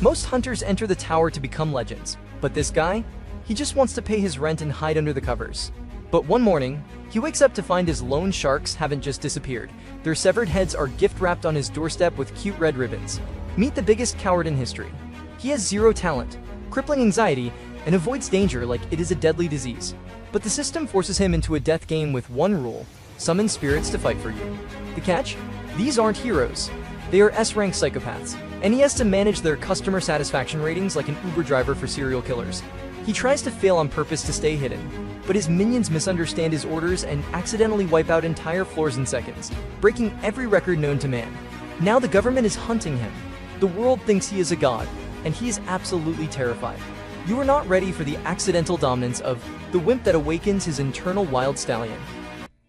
Most hunters enter the tower to become legends, but this guy? He just wants to pay his rent and hide under the covers. But one morning, he wakes up to find his loan sharks haven't just disappeared. Their severed heads are gift-wrapped on his doorstep with cute red ribbons. Meet the biggest coward in history. He has zero talent, crippling anxiety, and avoids danger like it is a deadly disease. But the system forces him into a death game with one rule: summon spirits to fight for you. The catch? These aren't heroes. They are S-rank psychopaths, and he has to manage their customer satisfaction ratings like an Uber driver for serial killers. He tries to fail on purpose to stay hidden, but his minions misunderstand his orders and accidentally wipe out entire floors in seconds, breaking every record known to man. Now the government is hunting him. The world thinks he is a god, and he is absolutely terrified. You are not ready for the accidental dominance of the wimp that awakens his internal wild stallion.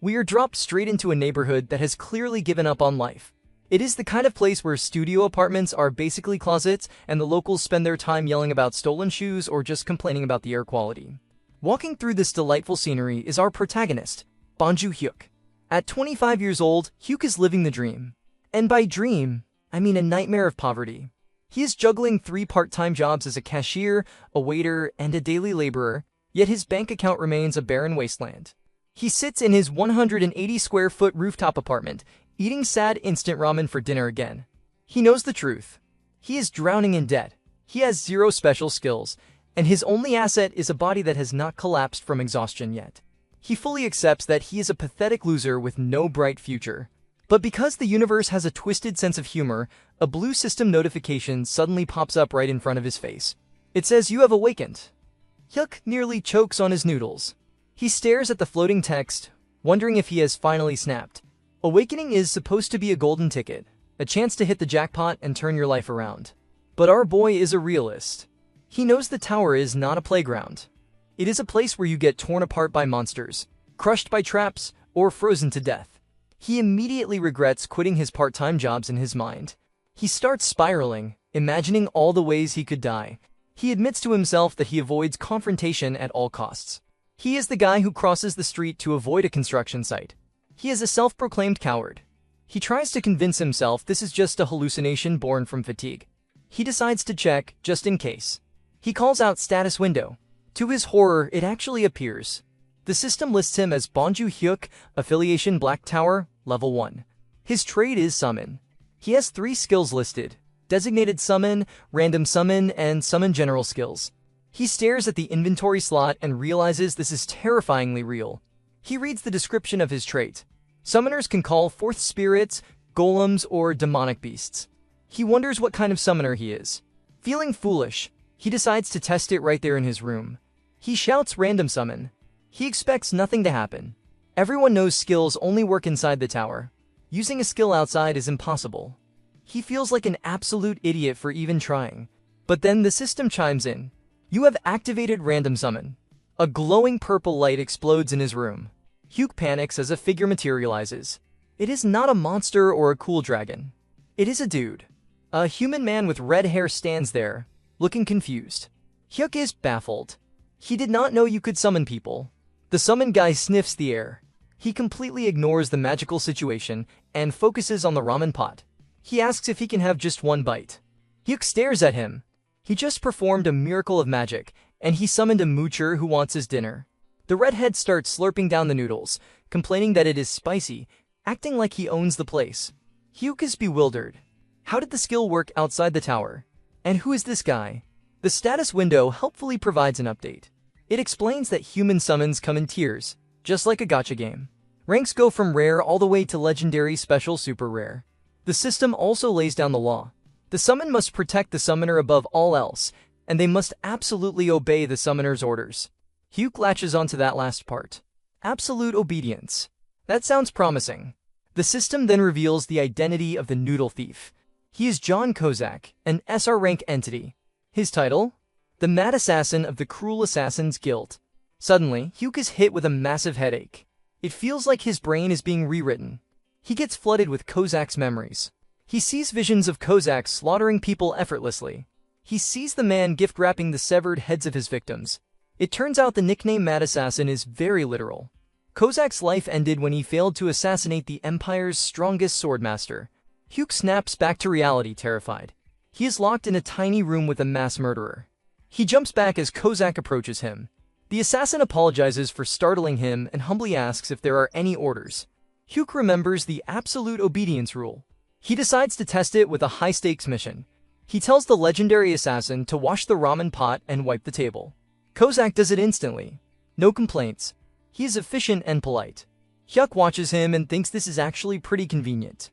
We are dropped straight into a neighborhood that has clearly given up on life. It is the kind of place where studio apartments are basically closets, and the locals spend their time yelling about stolen shoes or just complaining about the air quality. Walking through this delightful scenery is our protagonist, Bonju Hyuk. At 25 years old, Hyuk is living the dream. And by dream, I mean a nightmare of poverty. He is juggling 3 part-time jobs as a cashier, a waiter, and a daily laborer, yet his bank account remains a barren wasteland. He sits in his 180-square-foot rooftop apartment, eating sad instant ramen for dinner again. He knows the truth. He is drowning in debt. He has zero special skills, and his only asset is a body that has not collapsed from exhaustion yet. He fully accepts that he is a pathetic loser with no bright future. But because the universe has a twisted sense of humor, a blue system notification suddenly pops up right in front of his face. It says, "You have awakened." Hyuk nearly chokes on his noodles. He stares at the floating text, wondering if he has finally snapped. Awakening is supposed to be a golden ticket, a chance to hit the jackpot and turn your life around. But our boy is a realist. He knows the tower is not a playground. It is a place where you get torn apart by monsters, crushed by traps, or frozen to death. He immediately regrets quitting his part-time jobs in his mind. He starts spiraling, imagining all the ways he could die. He admits to himself that he avoids confrontation at all costs. He is the guy who crosses the street to avoid a construction site. He is a self-proclaimed coward. He tries to convince himself this is just a hallucination born from fatigue. He decides to check, just in case. He calls out status window. To his horror, it actually appears. The system lists him as Bonju Hyuk, affiliation Black Tower, level 1. His trade is summon. He has 3 skills listed: designated summon, random summon, and summon general skills. He stares at the inventory slot and realizes this is terrifyingly real. He reads the description of his trait. Summoners can call forth spirits, golems, or demonic beasts. He wonders what kind of summoner he is. Feeling foolish, he decides to test it right there in his room. He shouts random summon. He expects nothing to happen. Everyone knows skills only work inside the tower. Using a skill outside is impossible. He feels like an absolute idiot for even trying. But then the system chimes in. You have activated random summon. A glowing purple light explodes in his room. Hyuk panics as a figure materializes. It is not a monster or a cool dragon. It is a dude. A human man with red hair stands there, looking confused. Hyuk is baffled. He did not know you could summon people. The summon guy sniffs the air. He completely ignores the magical situation and focuses on the ramen pot. He asks if he can have just one bite. Hyuk stares at him. He just performed a miracle of magic, and he summoned a moocher who wants his dinner. The redhead starts slurping down the noodles, complaining that it is spicy, acting like he owns the place. Hyuk is bewildered. How did the skill work outside the tower? And who is this guy? The status window helpfully provides an update. It explains that human summons come in tiers, just like a gacha game. Ranks go from rare all the way to legendary, special, super rare. The system also lays down the law. The summon must protect the summoner above all else, and they must absolutely obey the summoner's orders. Hyuk latches onto that last part. Absolute obedience. That sounds promising. The system then reveals the identity of the noodle thief. He is John Kozak, an SR rank entity. His title? The Mad Assassin of the Cruel Assassins Guild. Suddenly, Hyuk is hit with a massive headache. It feels like his brain is being rewritten. He gets flooded with Kozak's memories. He sees visions of Kozak slaughtering people effortlessly. He sees the man gift-wrapping the severed heads of his victims. It turns out the nickname Mad Assassin is very literal. Kozak's life ended when he failed to assassinate the Empire's strongest swordmaster. Hyuk snaps back to reality, terrified. He is locked in a tiny room with a mass murderer. He jumps back as Kozak approaches him. The assassin apologizes for startling him and humbly asks if there are any orders. Hyuk remembers the absolute obedience rule. He decides to test it with a high-stakes mission. He tells the legendary assassin to wash the ramen pot and wipe the table. Kozak does it instantly. No complaints. He is efficient and polite. Hyuk watches him and thinks this is actually pretty convenient.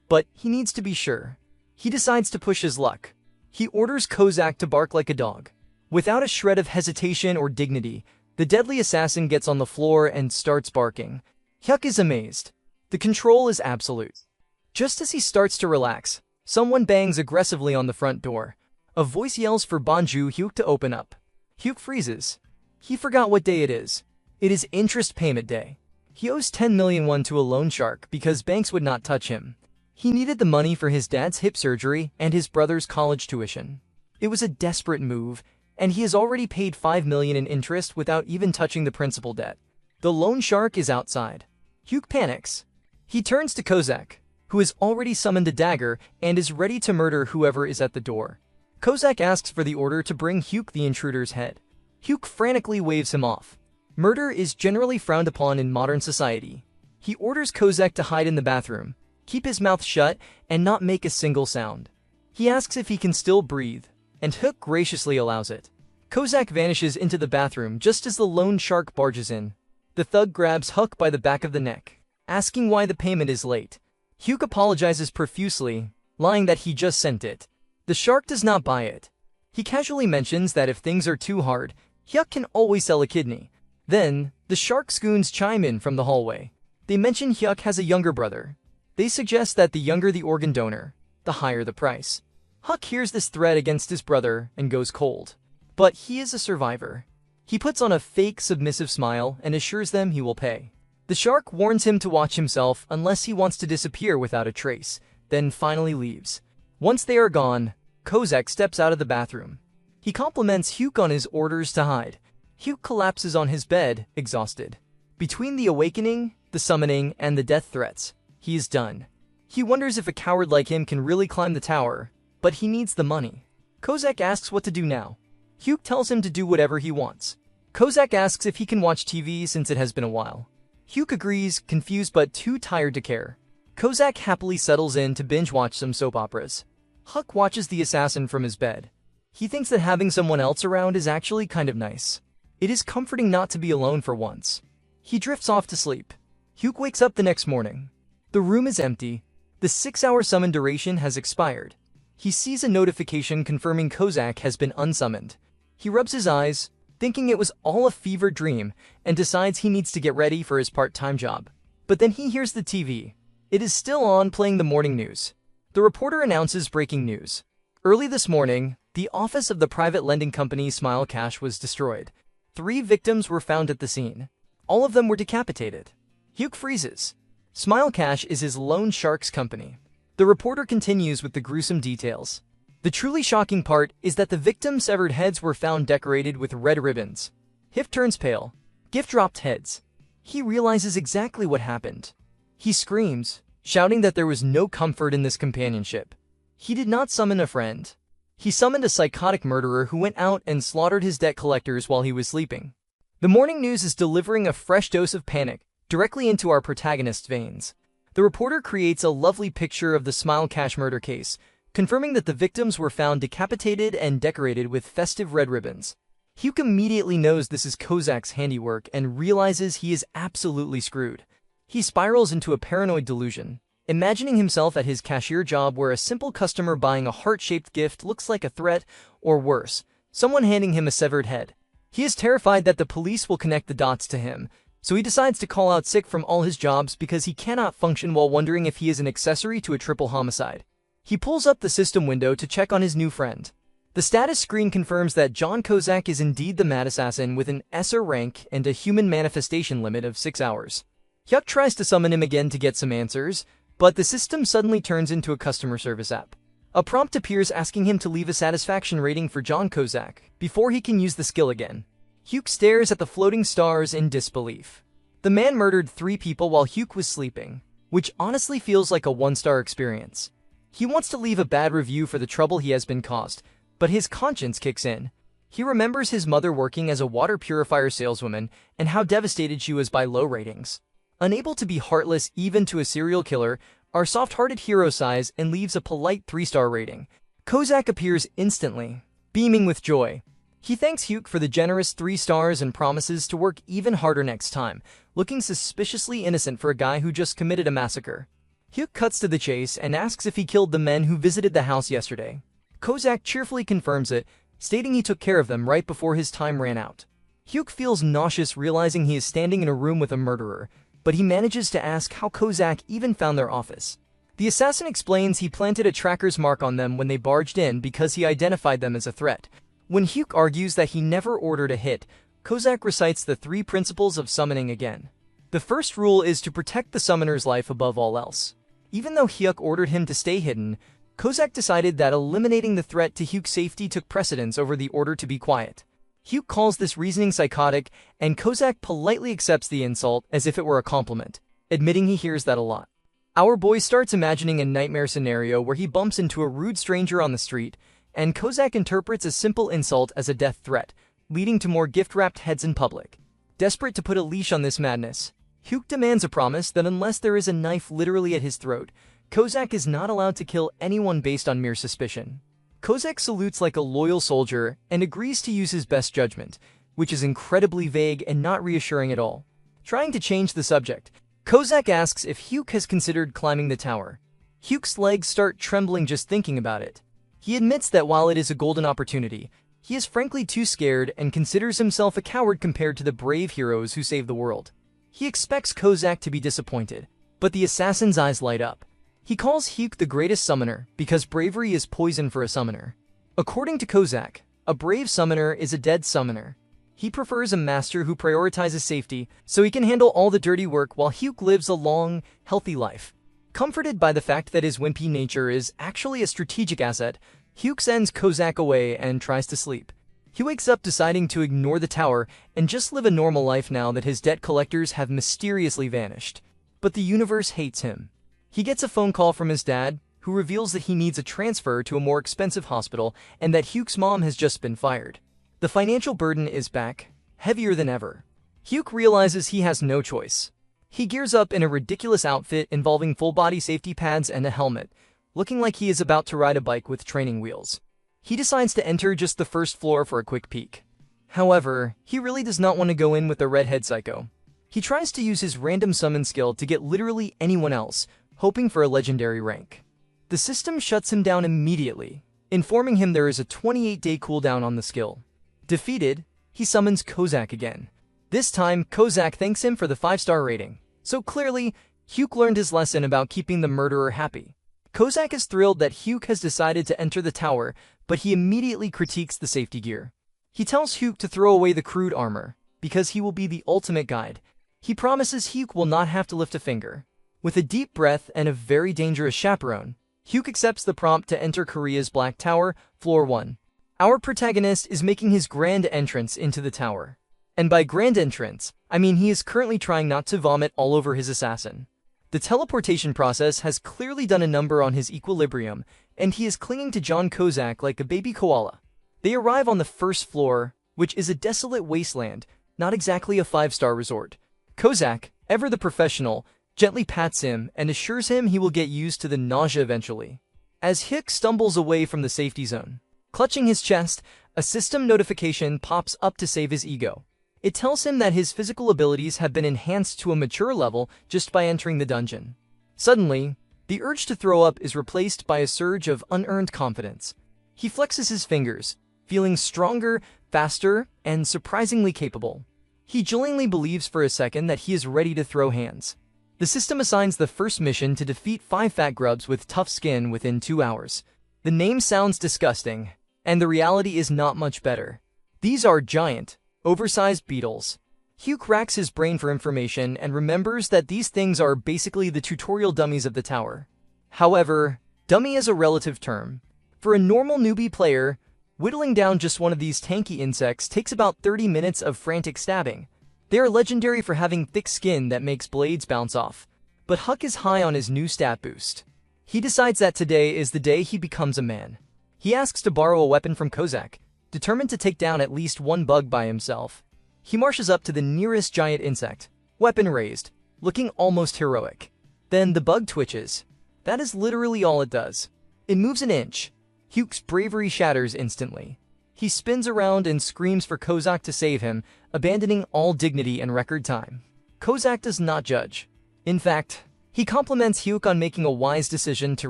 But he needs to be sure. He decides to push his luck. He orders Kozak to bark like a dog. Without a shred of hesitation or dignity, the deadly assassin gets on the floor and starts barking. Hyuk is amazed. The control is absolute. Just as he starts to relax, someone bangs aggressively on the front door. A voice yells for Bonju Hyuk to open up. Hyuk freezes. He forgot what day it is. It is interest payment day. He owes 10 million won to a loan shark because banks would not touch him. He needed the money for his dad's hip surgery and his brother's college tuition. It was a desperate move, and he has already paid 5 million in interest without even touching the principal debt. The loan shark is outside. Hyuk panics. He turns to Kozak, who has already summoned a dagger and is ready to murder whoever is at the door. Kozak asks for the order to bring Hyuk the intruder's head. Hyuk frantically waves him off. Murder is generally frowned upon in modern society. He orders Kozak to hide in the bathroom, keep his mouth shut, and not make a single sound. He asks if he can still breathe, and Hyuk graciously allows it. Kozak vanishes into the bathroom just as the loan shark barges in. The thug grabs Hyuk by the back of the neck, asking why the payment is late. Hyuk apologizes profusely, lying that he just sent it. The shark does not buy it. He casually mentions that if things are too hard, Hyuk can always sell a kidney. Then, the shark's goons chime in from the hallway. They mention Hyuk has a younger brother. They suggest that the younger the organ donor, the higher the price. Hyuk hears this threat against his brother and goes cold. But he is a survivor. He puts on a fake submissive smile and assures them he will pay. The shark warns him to watch himself unless he wants to disappear without a trace, then finally leaves. Once they are gone, Kozak steps out of the bathroom. He compliments Hyuk on his orders to hide. Hyuk collapses on his bed, exhausted. Between the awakening, the summoning, and the death threats, he is done. He wonders if a coward like him can really climb the tower, but he needs the money. Kozak asks what to do now. Hyuk tells him to do whatever he wants. Kozak asks if he can watch TV since it has been a while. Hyuk agrees, confused but too tired to care. Kozak happily settles in to binge-watch some soap operas. Hyuk watches the assassin from his bed. He thinks that having someone else around is actually kind of nice. It is comforting not to be alone for once. He drifts off to sleep. Hyuk wakes up the next morning. The room is empty. The 6-hour summon duration has expired. He sees a notification confirming Kozak has been unsummoned. He rubs his eyes, thinking it was all a fever dream, and decides he needs to get ready for his part-time job. But then he hears the TV. It is still on, playing the morning news. The reporter announces breaking news. Early this morning, the office of the private lending company Smile Cash was destroyed. 3 victims were found at the scene. All of them were decapitated. Hyuk freezes. Smile Cash is his loan shark's company. The reporter continues with the gruesome details. The truly shocking part is that the victims' severed heads were found decorated with red ribbons. Hyuk turns pale. Gift dropped heads. He realizes exactly what happened. He screams, shouting that there was no comfort in this companionship. He did not summon a friend. He summoned a psychotic murderer who went out and slaughtered his debt collectors while he was sleeping. The morning news is delivering a fresh dose of panic directly into our protagonist's veins. The reporter creates a lovely picture of the Smile Cash murder case, confirming that the victims were found decapitated and decorated with festive red ribbons. Hyuk immediately knows this is Kozak's handiwork and realizes he is absolutely screwed. He spirals into a paranoid delusion, imagining himself at his cashier job where a simple customer buying a heart-shaped gift looks like a threat, or worse, someone handing him a severed head. He is terrified that the police will connect the dots to him, so he decides to call out sick from all his jobs because he cannot function while wondering if he is an accessory to a triple homicide. He pulls up the system window to check on his new friend. The status screen confirms that John Kozak is indeed the mad assassin with an SR rank and a human manifestation limit of 6 hours. Hyuk tries to summon him again to get some answers, but the system suddenly turns into a customer service app. A prompt appears asking him to leave a satisfaction rating for John Kozak before he can use the skill again. Hyuk stares at the floating stars in disbelief. The man murdered 3 people while Hyuk was sleeping, which honestly feels like a 1-star experience. He wants to leave a bad review for the trouble he has been caused, but his conscience kicks in. He remembers his mother working as a water purifier saleswoman and how devastated she was by low ratings. Unable to be heartless even to a serial killer, our soft-hearted hero sighs and leaves a polite 3-star rating. Kozak appears instantly, beaming with joy. He thanks Hyuk for the generous 3 stars and promises to work even harder next time, looking suspiciously innocent for a guy who just committed a massacre. Hyuk cuts to the chase and asks if he killed the men who visited the house yesterday. Kozak cheerfully confirms it, stating he took care of them right before his time ran out. Hyuk feels nauseous realizing he is standing in a room with a murderer, but he manages to ask how Kozak even found their office. The assassin explains he planted a tracker's mark on them when they barged in because he identified them as a threat. When Hyuk argues that he never ordered a hit, Kozak recites the 3 principles of summoning again. The first rule is to protect the summoner's life above all else. Even though Hyuk ordered him to stay hidden, Kozak decided that eliminating the threat to Hyuk's safety took precedence over the order to be quiet. Hyuk calls this reasoning psychotic, and Kozak politely accepts the insult as if it were a compliment, admitting he hears that a lot. Our boy starts imagining a nightmare scenario where he bumps into a rude stranger on the street, and Kozak interprets a simple insult as a death threat, leading to more gift-wrapped heads in public. Desperate to put a leash on this madness, Hyuk demands a promise that unless there is a knife literally at his throat, Kozak is not allowed to kill anyone based on mere suspicion. Kozak salutes like a loyal soldier and agrees to use his best judgment, which is incredibly vague and not reassuring at all. Trying to change the subject, Kozak asks if Hyuk has considered climbing the tower. Hyuk's legs start trembling just thinking about it. He admits that while it is a golden opportunity, he is frankly too scared and considers himself a coward compared to the brave heroes who saved the world. He expects Kozak to be disappointed, but the assassin's eyes light up. He calls Hyuk the greatest summoner because bravery is poison for a summoner. According to Kozak, a brave summoner is a dead summoner. He prefers a master who prioritizes safety so he can handle all the dirty work while Hyuk lives a long, healthy life. Comforted by the fact that his wimpy nature is actually a strategic asset, Hyuk sends Kozak away and tries to sleep. He wakes up deciding to ignore the tower and just live a normal life now that his debt collectors have mysteriously vanished. But the universe hates him. He gets a phone call from his dad, who reveals that he needs a transfer to a more expensive hospital and that Hyuk's mom has just been fired. The financial burden is back, heavier than ever. Hyuk realizes he has no choice. He gears up in a ridiculous outfit involving full-body safety pads and a helmet, looking like he is about to ride a bike with training wheels. He decides to enter just the first floor for a quick peek. However, he really does not want to go in with the redhead psycho. He tries to use his random summon skill to get literally anyone else, hoping for a legendary rank. The system shuts him down immediately, informing him there is a 28-day cooldown on the skill. Defeated, he summons Kozak again. This time, Kozak thanks him for the 5-star rating. So clearly, Hyuk learned his lesson about keeping the murderer happy. Kozak is thrilled that Hyuk has decided to enter the tower, but he immediately critiques the safety gear. He tells Hyuk to throw away the crude armor, because he will be the ultimate guide. He promises Hyuk will not have to lift a finger. With a deep breath and a very dangerous chaperone, Hyuk accepts the prompt to enter Korea's Black Tower, Floor 1. Our protagonist is making his grand entrance into the tower. And by grand entrance, I mean he is currently trying not to vomit all over his assassin. The teleportation process has clearly done a number on his equilibrium, and he is clinging to John Kozak like a baby koala. They arrive on the first floor, which is a desolate wasteland, not exactly a 5-star resort. Kozak, ever the professional, gently pats him and assures him he will get used to the nausea eventually. As Hyuk stumbles away from the safety zone, clutching his chest, a system notification pops up to save his ego. It tells him that his physical abilities have been enhanced to a mature level just by entering the dungeon. Suddenly, the urge to throw up is replaced by a surge of unearned confidence. He flexes his fingers, feeling stronger, faster, and surprisingly capable. He joyfully believes for a second that he is ready to throw hands. The system assigns the first mission to defeat 5 fat grubs with tough skin within 2 hours. The name sounds disgusting, and the reality is not much better. These are giant, oversized beetles. Hyuk racks his brain for information and remembers that these things are basically the tutorial dummies of the tower. However, dummy is a relative term. For a normal newbie player, whittling down just one of these tanky insects takes about 30 minutes of frantic stabbing. They are legendary for having thick skin that makes blades bounce off. But Hyuk is high on his new stat boost. He decides that today is the day he becomes a man. He asks to borrow a weapon from Kozak, determined to take down at least one bug by himself. He marches up to the nearest giant insect, weapon raised, looking almost heroic. Then the bug twitches. That is literally all it does. It moves an inch. Hyuk's bravery shatters instantly. He spins around and screams for Kozak to save him, abandoning all dignity in record time. Kozak does not judge. In fact, he compliments Hyuk on making a wise decision to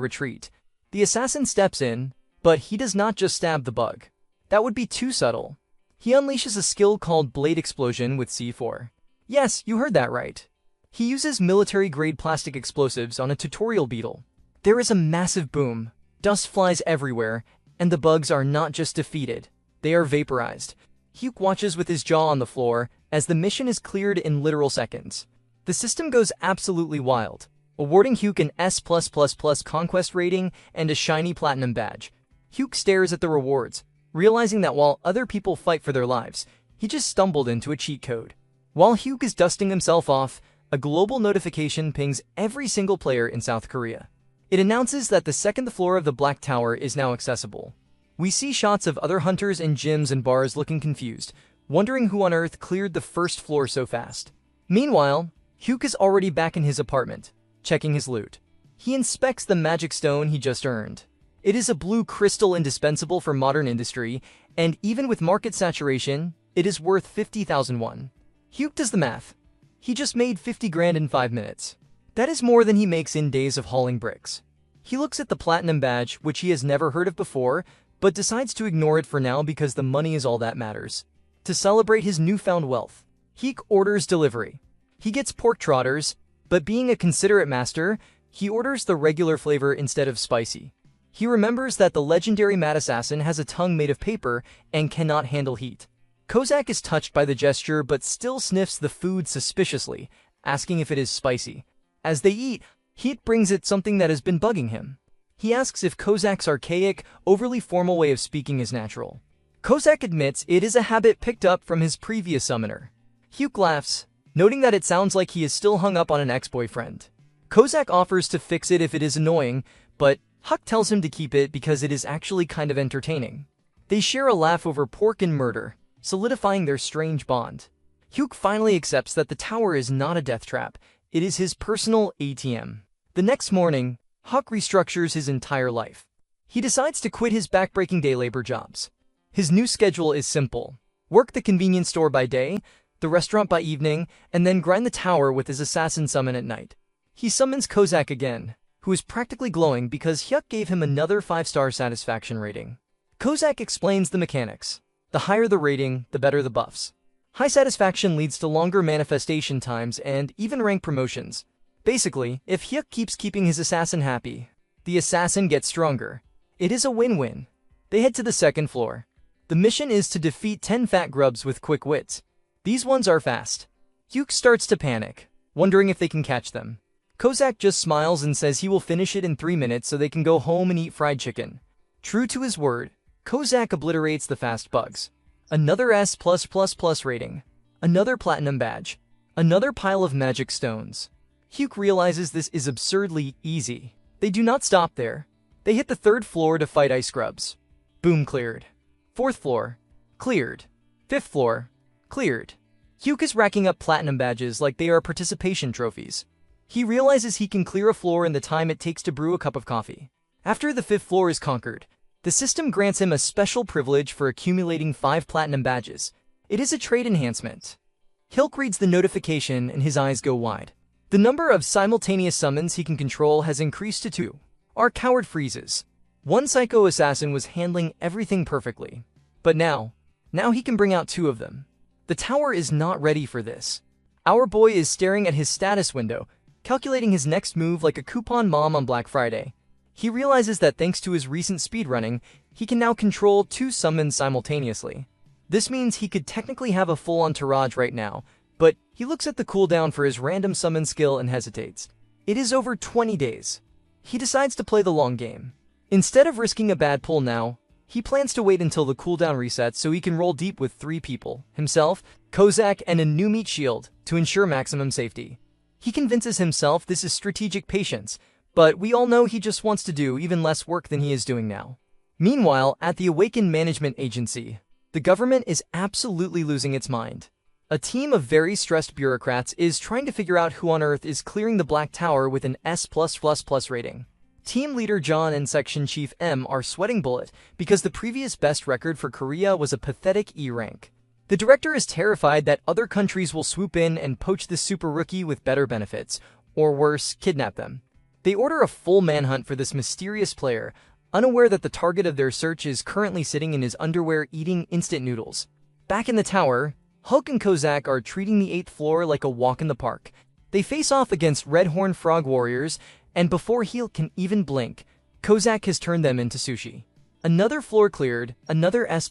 retreat. The assassin steps in, but he does not just stab the bug. That would be too subtle. He unleashes a skill called Blade Explosion with C4. Yes, you heard that right. He uses military-grade plastic explosives on a tutorial beetle. There is a massive boom. Dust flies everywhere, and the bugs are not just defeated. They are vaporized. Hyuk watches with his jaw on the floor as the mission is cleared in literal seconds. The system goes absolutely wild, awarding Hyuk an S+++ conquest rating and a shiny platinum badge. Hyuk stares at the rewards, realizing that while other people fight for their lives, he just stumbled into a cheat code. While Hyuk is dusting himself off, a global notification pings every single player in South Korea. It announces that the second floor of the Black Tower is now accessible. We see shots of other hunters in gyms and bars looking confused, wondering who on earth cleared the first floor so fast. Meanwhile, Hyuk is already back in his apartment, checking his loot. He inspects the magic stone he just earned. It is a blue crystal indispensable for modern industry, and even with market saturation, it is worth 50,000 won. Hyuk does the math. He just made 50 grand in 5 minutes. That is more than he makes in days of hauling bricks. He looks at the platinum badge, which he has never heard of before, but decides to ignore it for now because the money is all that matters. To celebrate his newfound wealth, Hyuk orders delivery. He gets pork trotters, but being a considerate master, he orders the regular flavor instead of spicy. He remembers that the legendary mad assassin has a tongue made of paper and cannot handle heat. Kozak is touched by the gesture but still sniffs the food suspiciously, asking if it is spicy. As they eat, Hyuk brings it something that has been bugging him. He asks if Kozak's archaic, overly formal way of speaking is natural. Kozak admits it is a habit picked up from his previous summoner. Hyuk laughs, noting that it sounds like he is still hung up on an ex-boyfriend. Kozak offers to fix it if it is annoying, but Hyuk tells him to keep it because it is actually kind of entertaining. They share a laugh over pork and murder, solidifying their strange bond. Hyuk finally accepts that the tower is not a death trap, it is his personal ATM. The next morning, Hyuk restructures his entire life. He decides to quit his backbreaking day labor jobs. His new schedule is simple. Work the convenience store by day, the restaurant by evening, and then grind the tower with his assassin summon at night. He summons Kozak again, who is practically glowing because Hyuk gave him another 5-star satisfaction rating. Kozak explains the mechanics. The higher the rating, the better the buffs. High satisfaction leads to longer manifestation times and even rank promotions. Basically, if Hyuk keeps keeping his assassin happy, the assassin gets stronger. It is a win-win. They head to the second floor. The mission is to defeat 10 fat grubs with quick wits. These ones are fast. Hyuk starts to panic, wondering if they can catch them. Kozak just smiles and says he will finish it in 3 minutes so they can go home and eat fried chicken. True to his word, Kozak obliterates the fast bugs. Another S+++ rating. Another platinum badge. Another pile of magic stones. Hyuk realizes this is absurdly easy. They do not stop there. They hit the 3rd floor to fight ice grubs. Boom, cleared. 4th floor. Cleared. 5th floor. Cleared. Hyuk is racking up platinum badges like they are participation trophies. He realizes he can clear a floor in the time it takes to brew a cup of coffee. After the 5th floor is conquered, the system grants him a special privilege for accumulating 5 platinum badges. It is a trade enhancement. Hyuk reads the notification and his eyes go wide. The number of simultaneous summons he can control has increased to 2. Our coward freezes. One psycho assassin was handling everything perfectly. But now he can bring out 2 of them. The tower is not ready for this. Our boy is staring at his status window, calculating his next move like a coupon mom on Black Friday. He realizes that thanks to his recent speedrunning, he can now control 2 summons simultaneously. This means he could technically have a full entourage right now, but he looks at the cooldown for his random summon skill and hesitates. It is over 20 days. He decides to play the long game. Instead of risking a bad pull now, he plans to wait until the cooldown resets so he can roll deep with 3 people, himself, Kozak, and a new meat shield, to ensure maximum safety. He convinces himself this is strategic patience, But we all know he just wants to do even less work than he is doing now. Meanwhile, at the Awakened Management Agency, the government is absolutely losing its mind. A team of very stressed bureaucrats is trying to figure out who on earth is clearing the Black Tower with an S+++ rating. Team Leader John and Section Chief M are sweating bullet because the previous best record for Korea was a pathetic E rank. The director is terrified that other countries will swoop in and poach this super rookie with better benefits, or worse, kidnap them. They order a full manhunt for this mysterious player, unaware that the target of their search is currently sitting in his underwear eating instant noodles. Back in the tower, Hulk and Kozak are treating the 8th floor like a walk in the park. They face off against Red-Horned Frog Warriors, and before Hulk can even blink, Kozak has turned them into sushi. Another floor cleared, another S+++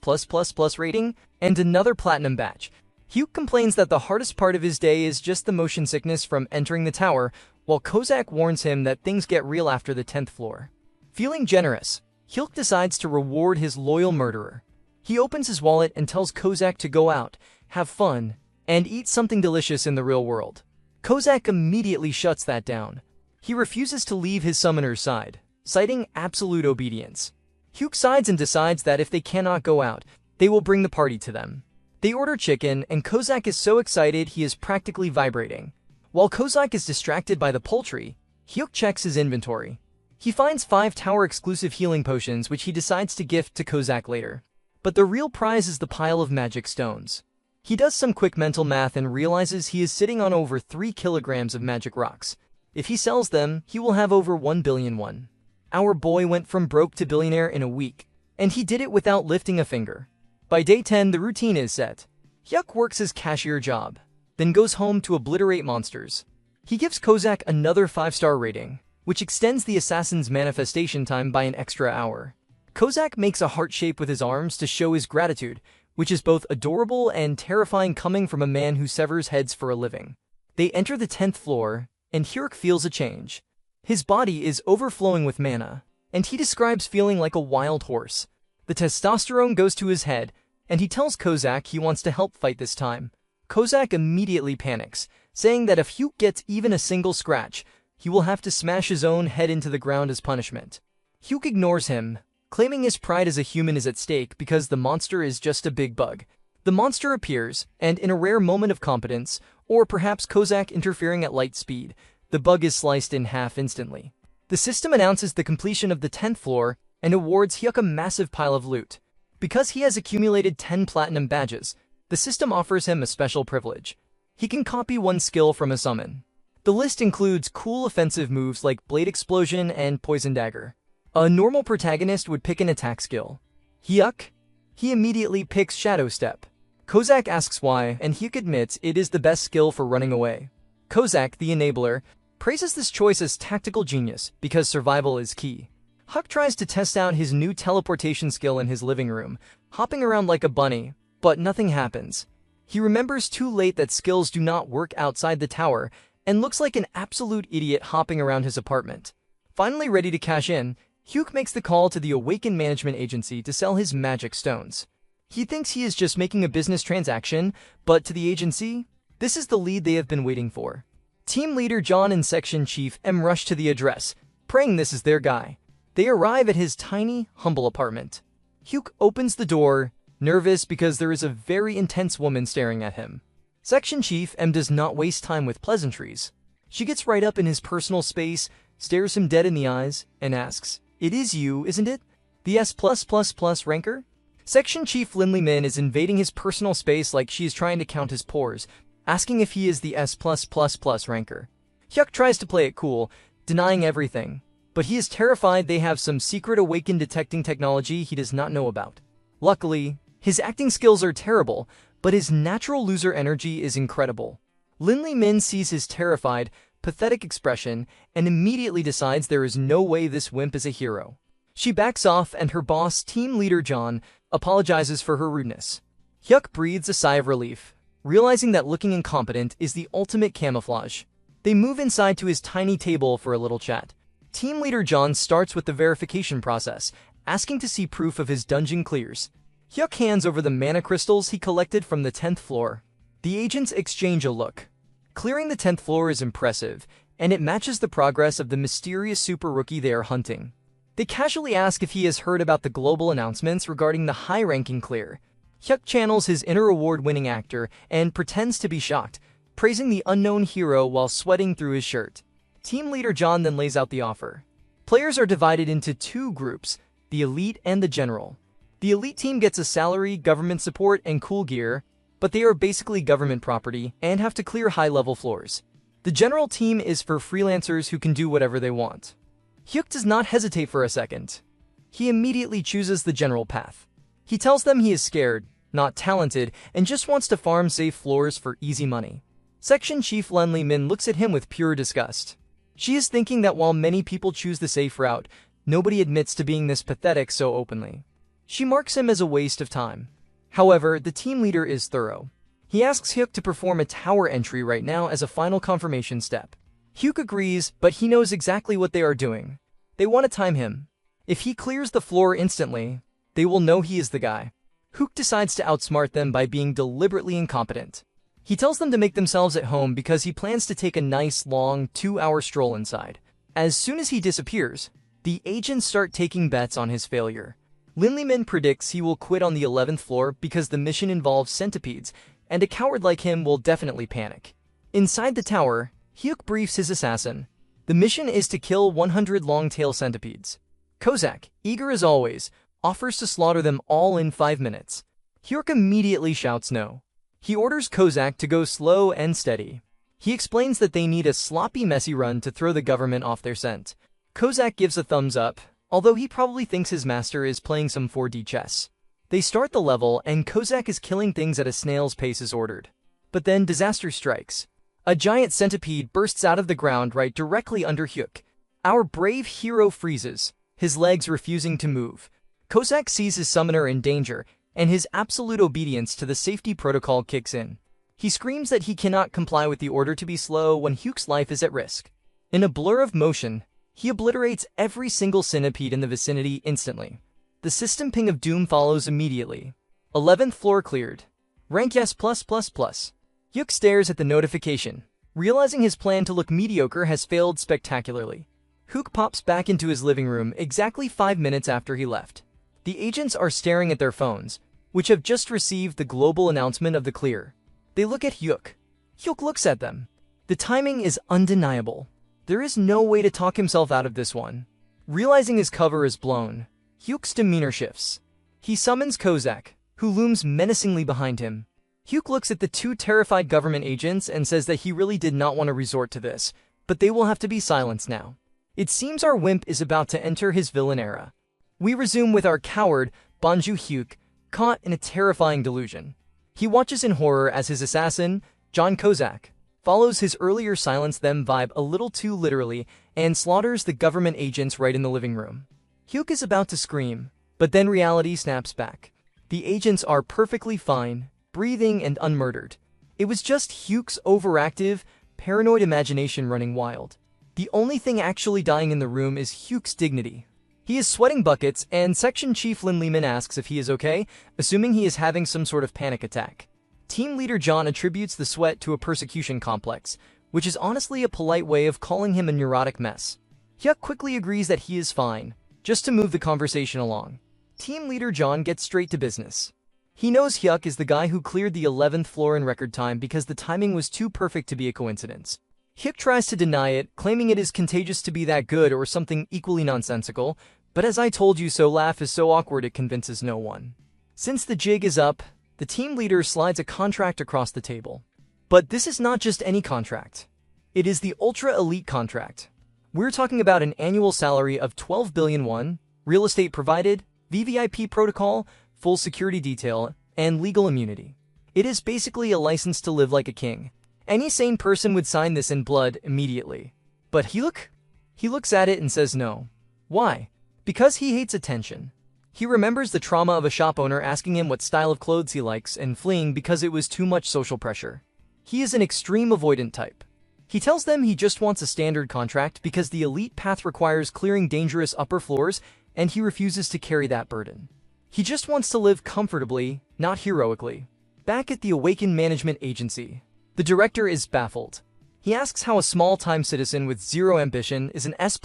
rating, and another platinum badge. Hulk complains that the hardest part of his day is just the motion sickness from entering the tower, while Kozak warns him that things get real after the 10th floor. Feeling generous, Hulk decides to reward his loyal murderer. He opens his wallet and tells Kozak to go out, have fun, and eat something delicious in the real world. Kozak immediately shuts that down. He refuses to leave his summoner's side, citing absolute obedience. Hulk sides and decides that if they cannot go out, they will bring the party to them. They order chicken, and Kozak is so excited he is practically vibrating. While Kozak is distracted by the poultry, Hulk checks his inventory. He finds 5 tower-exclusive healing potions which he decides to gift to Kozak later. But the real prize is the pile of magic stones. He does some quick mental math and realizes he is sitting on over 3 kilograms of magic rocks. If he sells them, he will have over 1 billion won. Our boy went from broke to billionaire in a week, and he did it without lifting a finger. By day 10, the routine is set. Hyuk works his cashier job, then goes home to obliterate monsters. He gives Kozak another 5-star rating, which extends the assassin's manifestation time by an extra hour. Kozak makes a heart shape with his arms to show his gratitude, which is both adorable and terrifying coming from a man who severs heads for a living. They enter the 10th floor, and Hyuk feels a change. His body is overflowing with mana, and he describes feeling like a wild horse. The testosterone goes to his head, and he tells Kozak he wants to help fight this time. Kozak immediately panics, saying that if Hyuk gets even a single scratch, he will have to smash his own head into the ground as punishment. Hyuk ignores him, claiming his pride as a human is at stake because the monster is just a big bug. The monster appears, and in a rare moment of competence, or perhaps Kozak interfering at light speed, the bug is sliced in half instantly. The system announces the completion of the 10th floor and awards Hyuk a massive pile of loot. Because he has accumulated 10 platinum badges, the system offers him a special privilege. He can copy one skill from a summon. The list includes cool offensive moves like Blade Explosion and Poison Dagger. A normal protagonist would pick an attack skill. Hyuk? He immediately picks Shadow Step. Kozak asks why, and Hyuk admits it is the best skill for running away. Kozak, the enabler, praises this choice as tactical genius because survival is key. Hyuk tries to test out his new teleportation skill in his living room, hopping around like a bunny, but nothing happens. He remembers too late that skills do not work outside the tower and looks like an absolute idiot hopping around his apartment. Finally ready to cash in, Hyuk makes the call to the Awakened Management Agency to sell his magic stones. He thinks he is just making a business transaction, but to the agency, this is the lead they have been waiting for. Team Leader John and Section Chief M rush to the address, praying this is their guy. They arrive at his tiny, humble apartment. Hyuk opens the door, nervous because there is a very intense woman staring at him. Section Chief M does not waste time with pleasantries. She gets right up in his personal space, stares him dead in the eyes, and asks, "It is you, isn't it? The S+++ ranker?" Section Chief Lin Min is invading his personal space like she is trying to count his pores, asking if he is the S+++ ranker. Hyuk tries to play it cool, denying everything, but he is terrified they have some secret awakened detecting technology he does not know about. Luckily, his acting skills are terrible, but his natural loser energy is incredible. Lin Min sees his terrified, pathetic expression and immediately decides there is no way this wimp is a hero. She backs off and her boss, Team Leader John, apologizes for her rudeness. Hyuk breathes a sigh of relief, realizing that looking incompetent is the ultimate camouflage. They move inside to his tiny table for a little chat. Team Leader John starts with the verification process, asking to see proof of his dungeon clears. Hyuk hands over the mana crystals he collected from the 10th floor. The agents exchange a look. Clearing the 10th floor is impressive, and it matches the progress of the mysterious super rookie they are hunting. They casually ask if he has heard about the global announcements regarding the high-ranking clear. Hyuk channels his inner award-winning actor and pretends to be shocked, praising the unknown hero while sweating through his shirt. Team leader John then lays out the offer. Players are divided into two groups, the elite and the general. The elite team gets a salary, government support, and cool gear, but they are basically government property and have to clear high-level floors. The general team is for freelancers who can do whatever they want. Hyuk does not hesitate for a second. He immediately chooses the general path. He tells them he is scared, not talented, and just wants to farm safe floors for easy money. Section Chief Len Li Min looks at him with pure disgust. She is thinking that while many people choose the safe route, nobody admits to being this pathetic so openly. She marks him as a waste of time. However, the team leader is thorough. He asks Hyuk to perform a tower entry right now as a final confirmation step. Hyuk agrees, but he knows exactly what they are doing. They want to time him. If he clears the floor instantly, they will know he is the guy. Hyuk decides to outsmart them by being deliberately incompetent. He tells them to make themselves at home because he plans to take a nice, long, 2-hour stroll inside. As soon as he disappears, the agents start taking bets on his failure. Lin Li Min predicts he will quit on the 11th floor because the mission involves centipedes, and a coward like him will definitely panic. Inside the tower, Hyuk briefs his assassin. The mission is to kill 100 long-tail centipedes. Kozak, eager as always, offers to slaughter them all in 5 minutes. Hyuk immediately shouts no. He orders Kozak to go slow and steady. He explains that they need a sloppy, messy run to throw the government off their scent. Kozak gives a thumbs up, although he probably thinks his master is playing some 4D chess. They start the level, and Kozak is killing things at a snail's pace as ordered. But then disaster strikes. A giant centipede bursts out of the ground right directly under Hyuk. Our brave hero freezes, his legs refusing to move. Kozak sees his summoner in danger, and his absolute obedience to the safety protocol kicks in. He screams that he cannot comply with the order to be slow when Hyuk's life is at risk. In a blur of motion, he obliterates every single centipede in the vicinity instantly. The system ping of doom follows immediately. 11th floor cleared. Rank yes+++. Hyuk stares at the notification, realizing his plan to look mediocre has failed spectacularly. Hyuk pops back into his living room exactly 5 minutes after he left. The agents are staring at their phones, which have just received the global announcement of the clear. They look at Hyuk. Hyuk looks at them. The timing is undeniable. There is no way to talk himself out of this one. Realizing his cover is blown, Hyuk's demeanor shifts. He summons Kozak, who looms menacingly behind him. Hyuk looks at the two terrified government agents and says that he really did not want to resort to this, but they will have to be silenced now. It seems our wimp is about to enter his villain era. We resume with our coward, Bonju Hyuk, caught in a terrifying delusion. He watches in horror as his assassin, John Kozak, follows his earlier silence them vibe a little too literally and slaughters the government agents right in the living room. Hyuk is about to scream, but then reality snaps back. The agents are perfectly fine, breathing and unmurdered. It was just Hyuk's overactive, paranoid imagination running wild. The only thing actually dying in the room is Hyuk's dignity. He is sweating buckets, and Section Chief Lin Li Min asks if he is okay, assuming he is having some sort of panic attack. Team leader John attributes the sweat to a persecution complex, which is honestly a polite way of calling him a neurotic mess. Hyuk quickly agrees that he is fine, just to move the conversation along. Team leader John gets straight to business. He knows Hyuk is the guy who cleared the 11th floor in record time because the timing was too perfect to be a coincidence. Hyuk tries to deny it, claiming it is contagious to be that good or something equally nonsensical, but as I told you so laugh is so awkward it convinces no one. Since the jig is up, the team leader slides a contract across the table. But this is not just any contract. It is the ultra-elite contract. We're talking about an annual salary of 12 billion won, real estate provided, VVIP protocol, full security detail, and legal immunity. It is basically a license to live like a king. Any sane person would sign this in blood immediately. But he looks at it and says no. Why? Because he hates attention. He remembers the trauma of a shop owner asking him what style of clothes he likes and fleeing because it was too much social pressure. He is an extreme avoidant type. He tells them he just wants a standard contract because the elite path requires clearing dangerous upper floors, and he refuses to carry that burden. He just wants to live comfortably, not heroically. Back at the Awakened Management Agency, the director is baffled. He asks how a small-time citizen with zero ambition is an S++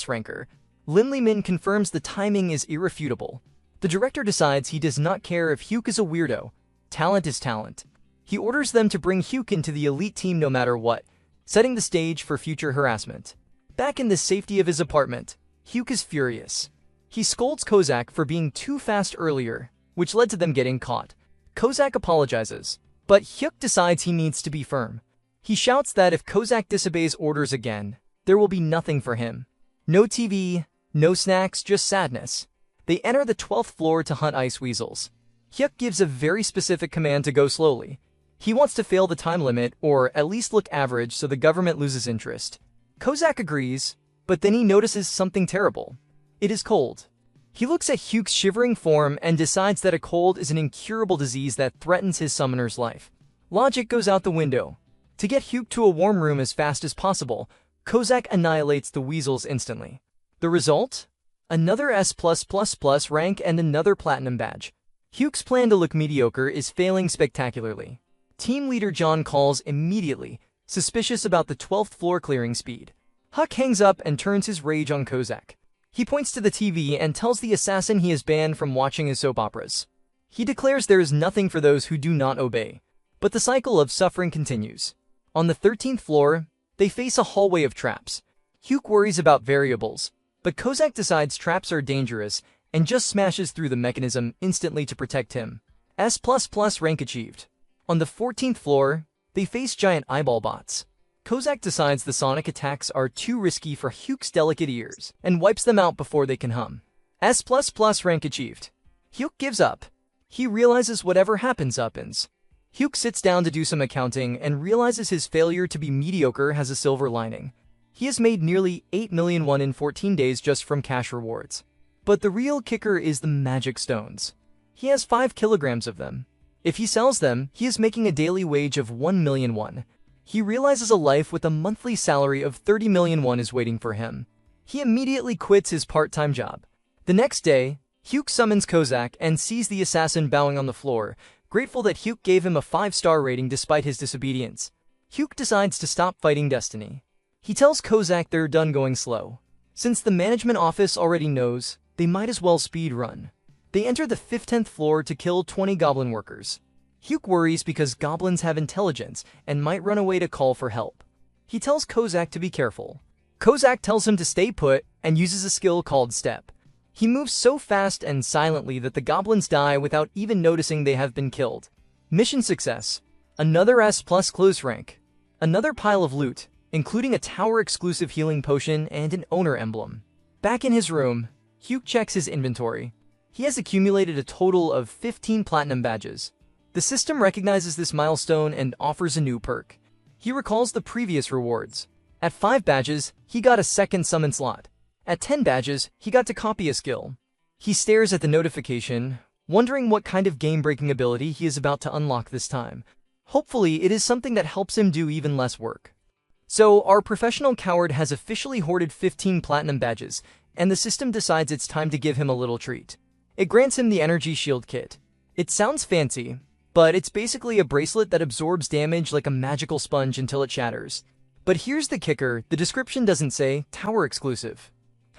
ranker. Lin Li-min confirms the timing is irrefutable. The director decides he does not care if Hyuk is a weirdo. Talent is talent. He orders them to bring Hyuk into the elite team no matter what, setting the stage for future harassment. Back in the safety of his apartment, Hyuk is furious. He scolds Kozak for being too fast earlier, which led to them getting caught. Kozak apologizes, but Hyuk decides he needs to be firm. He shouts that if Kozak disobeys orders again, there will be nothing for him. No TV, no snacks, just sadness. They enter the 12th floor to hunt ice weasels. Hyuk gives a very specific command to go slowly. He wants to fail the time limit, or at least look average so the government loses interest. Kozak agrees, but then he notices something terrible. It is cold. He looks at Hyuk's shivering form and decides that a cold is an incurable disease that threatens his summoner's life. Logic goes out the window. To get Hyuk to a warm room as fast as possible, Kozak annihilates the weasels instantly. The result? Another S+++ rank and another platinum badge. Hyuk's plan to look mediocre is failing spectacularly. Team leader John calls immediately, suspicious about the 12th floor clearing speed. Huck hangs up and turns his rage on Kozak. He points to the TV and tells the assassin he is banned from watching his soap operas. He declares there is nothing for those who do not obey. But the cycle of suffering continues. On the 13th floor, they face a hallway of traps. Hyuk worries about variables, but Kozak decides traps are dangerous and just smashes through the mechanism instantly to protect him. S++ rank achieved. On the 14th floor, they face giant eyeball bots. Kozak decides the sonic attacks are too risky for Hyuk's delicate ears and wipes them out before they can hum. S++ rank achieved. Hyuk gives up. He realizes whatever happens. Hyuk sits down to do some accounting and realizes his failure to be mediocre has a silver lining. He has made nearly 8 million won in 14 days just from cash rewards. But the real kicker is the magic stones. He has 5 kilograms of them. If he sells them, he is making a daily wage of 1 million won. He realizes a life with a monthly salary of 30 million won is waiting for him. He immediately quits his part-time job. The next day, Hyuk summons Kozak and sees the assassin bowing on the floor, grateful that Hyuk gave him a 5-star rating despite his disobedience. Hyuk decides to stop fighting destiny. He tells Kozak they're done going slow. Since the management office already knows, they might as well speed run. They enter the 15th floor to kill 20 goblin workers. Hyuk worries because goblins have intelligence and might run away to call for help. He tells Kozak to be careful. Kozak tells him to stay put and uses a skill called Step. He moves so fast and silently that the goblins die without even noticing they have been killed. Mission success. Another S+ close rank. Another pile of loot, including a tower-exclusive healing potion and an owner emblem. Back in his room, Hyuk checks his inventory. He has accumulated a total of 15 platinum badges. The system recognizes this milestone and offers a new perk. He recalls the previous rewards. At 5 badges, he got a second summon slot. At 10 badges, he got to copy a skill. He stares at the notification, wondering what kind of game-breaking ability he is about to unlock this time. Hopefully, it is something that helps him do even less work. So, our professional coward has officially hoarded 15 platinum badges, and the system decides it's time to give him a little treat. It grants him the energy shield kit. It sounds fancy, but it's basically a bracelet that absorbs damage like a magical sponge until it shatters. But here's the kicker, the description doesn't say tower exclusive.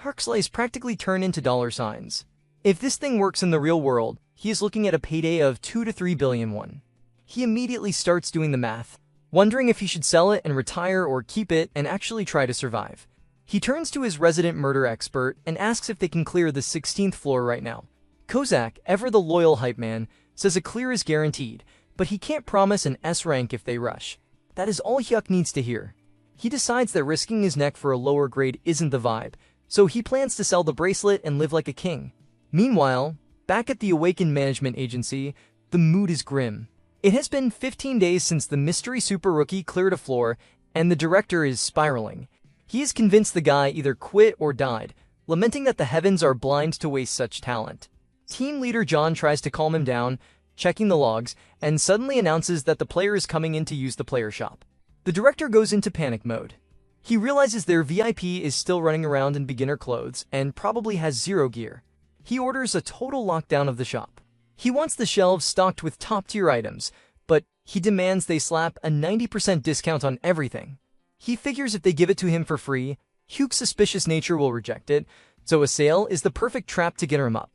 Herxlays practically turn into dollar signs. If this thing works in the real world, he is looking at a payday of 2 to 3 billion won. He immediately starts doing the math, wondering if he should sell it and retire or keep it and actually try to survive. He turns to his resident murder expert and asks if they can clear the 16th floor right now. Kozak, ever the loyal hype man, says a clear is guaranteed, but he can't promise an S rank if they rush. That is all Hyuk needs to hear. He decides that risking his neck for a lower grade isn't the vibe, so he plans to sell the bracelet and live like a king. Meanwhile, back at the Awakened Management Agency, the mood is grim. It has been 15 days since the mystery super rookie cleared a floor, and the director is spiraling. He is convinced the guy either quit or died, lamenting that the heavens are blind to waste such talent. Team leader John tries to calm him down, checking the logs, and suddenly announces that the player is coming in to use the player shop. The director goes into panic mode. He realizes their VIP is still running around in beginner clothes and probably has zero gear. He orders a total lockdown of the shop. He wants the shelves stocked with top-tier items, but he demands they slap a 90% discount on everything. He figures if they give it to him for free, Hyuk's suspicious nature will reject it, so a sale is the perfect trap to get him up.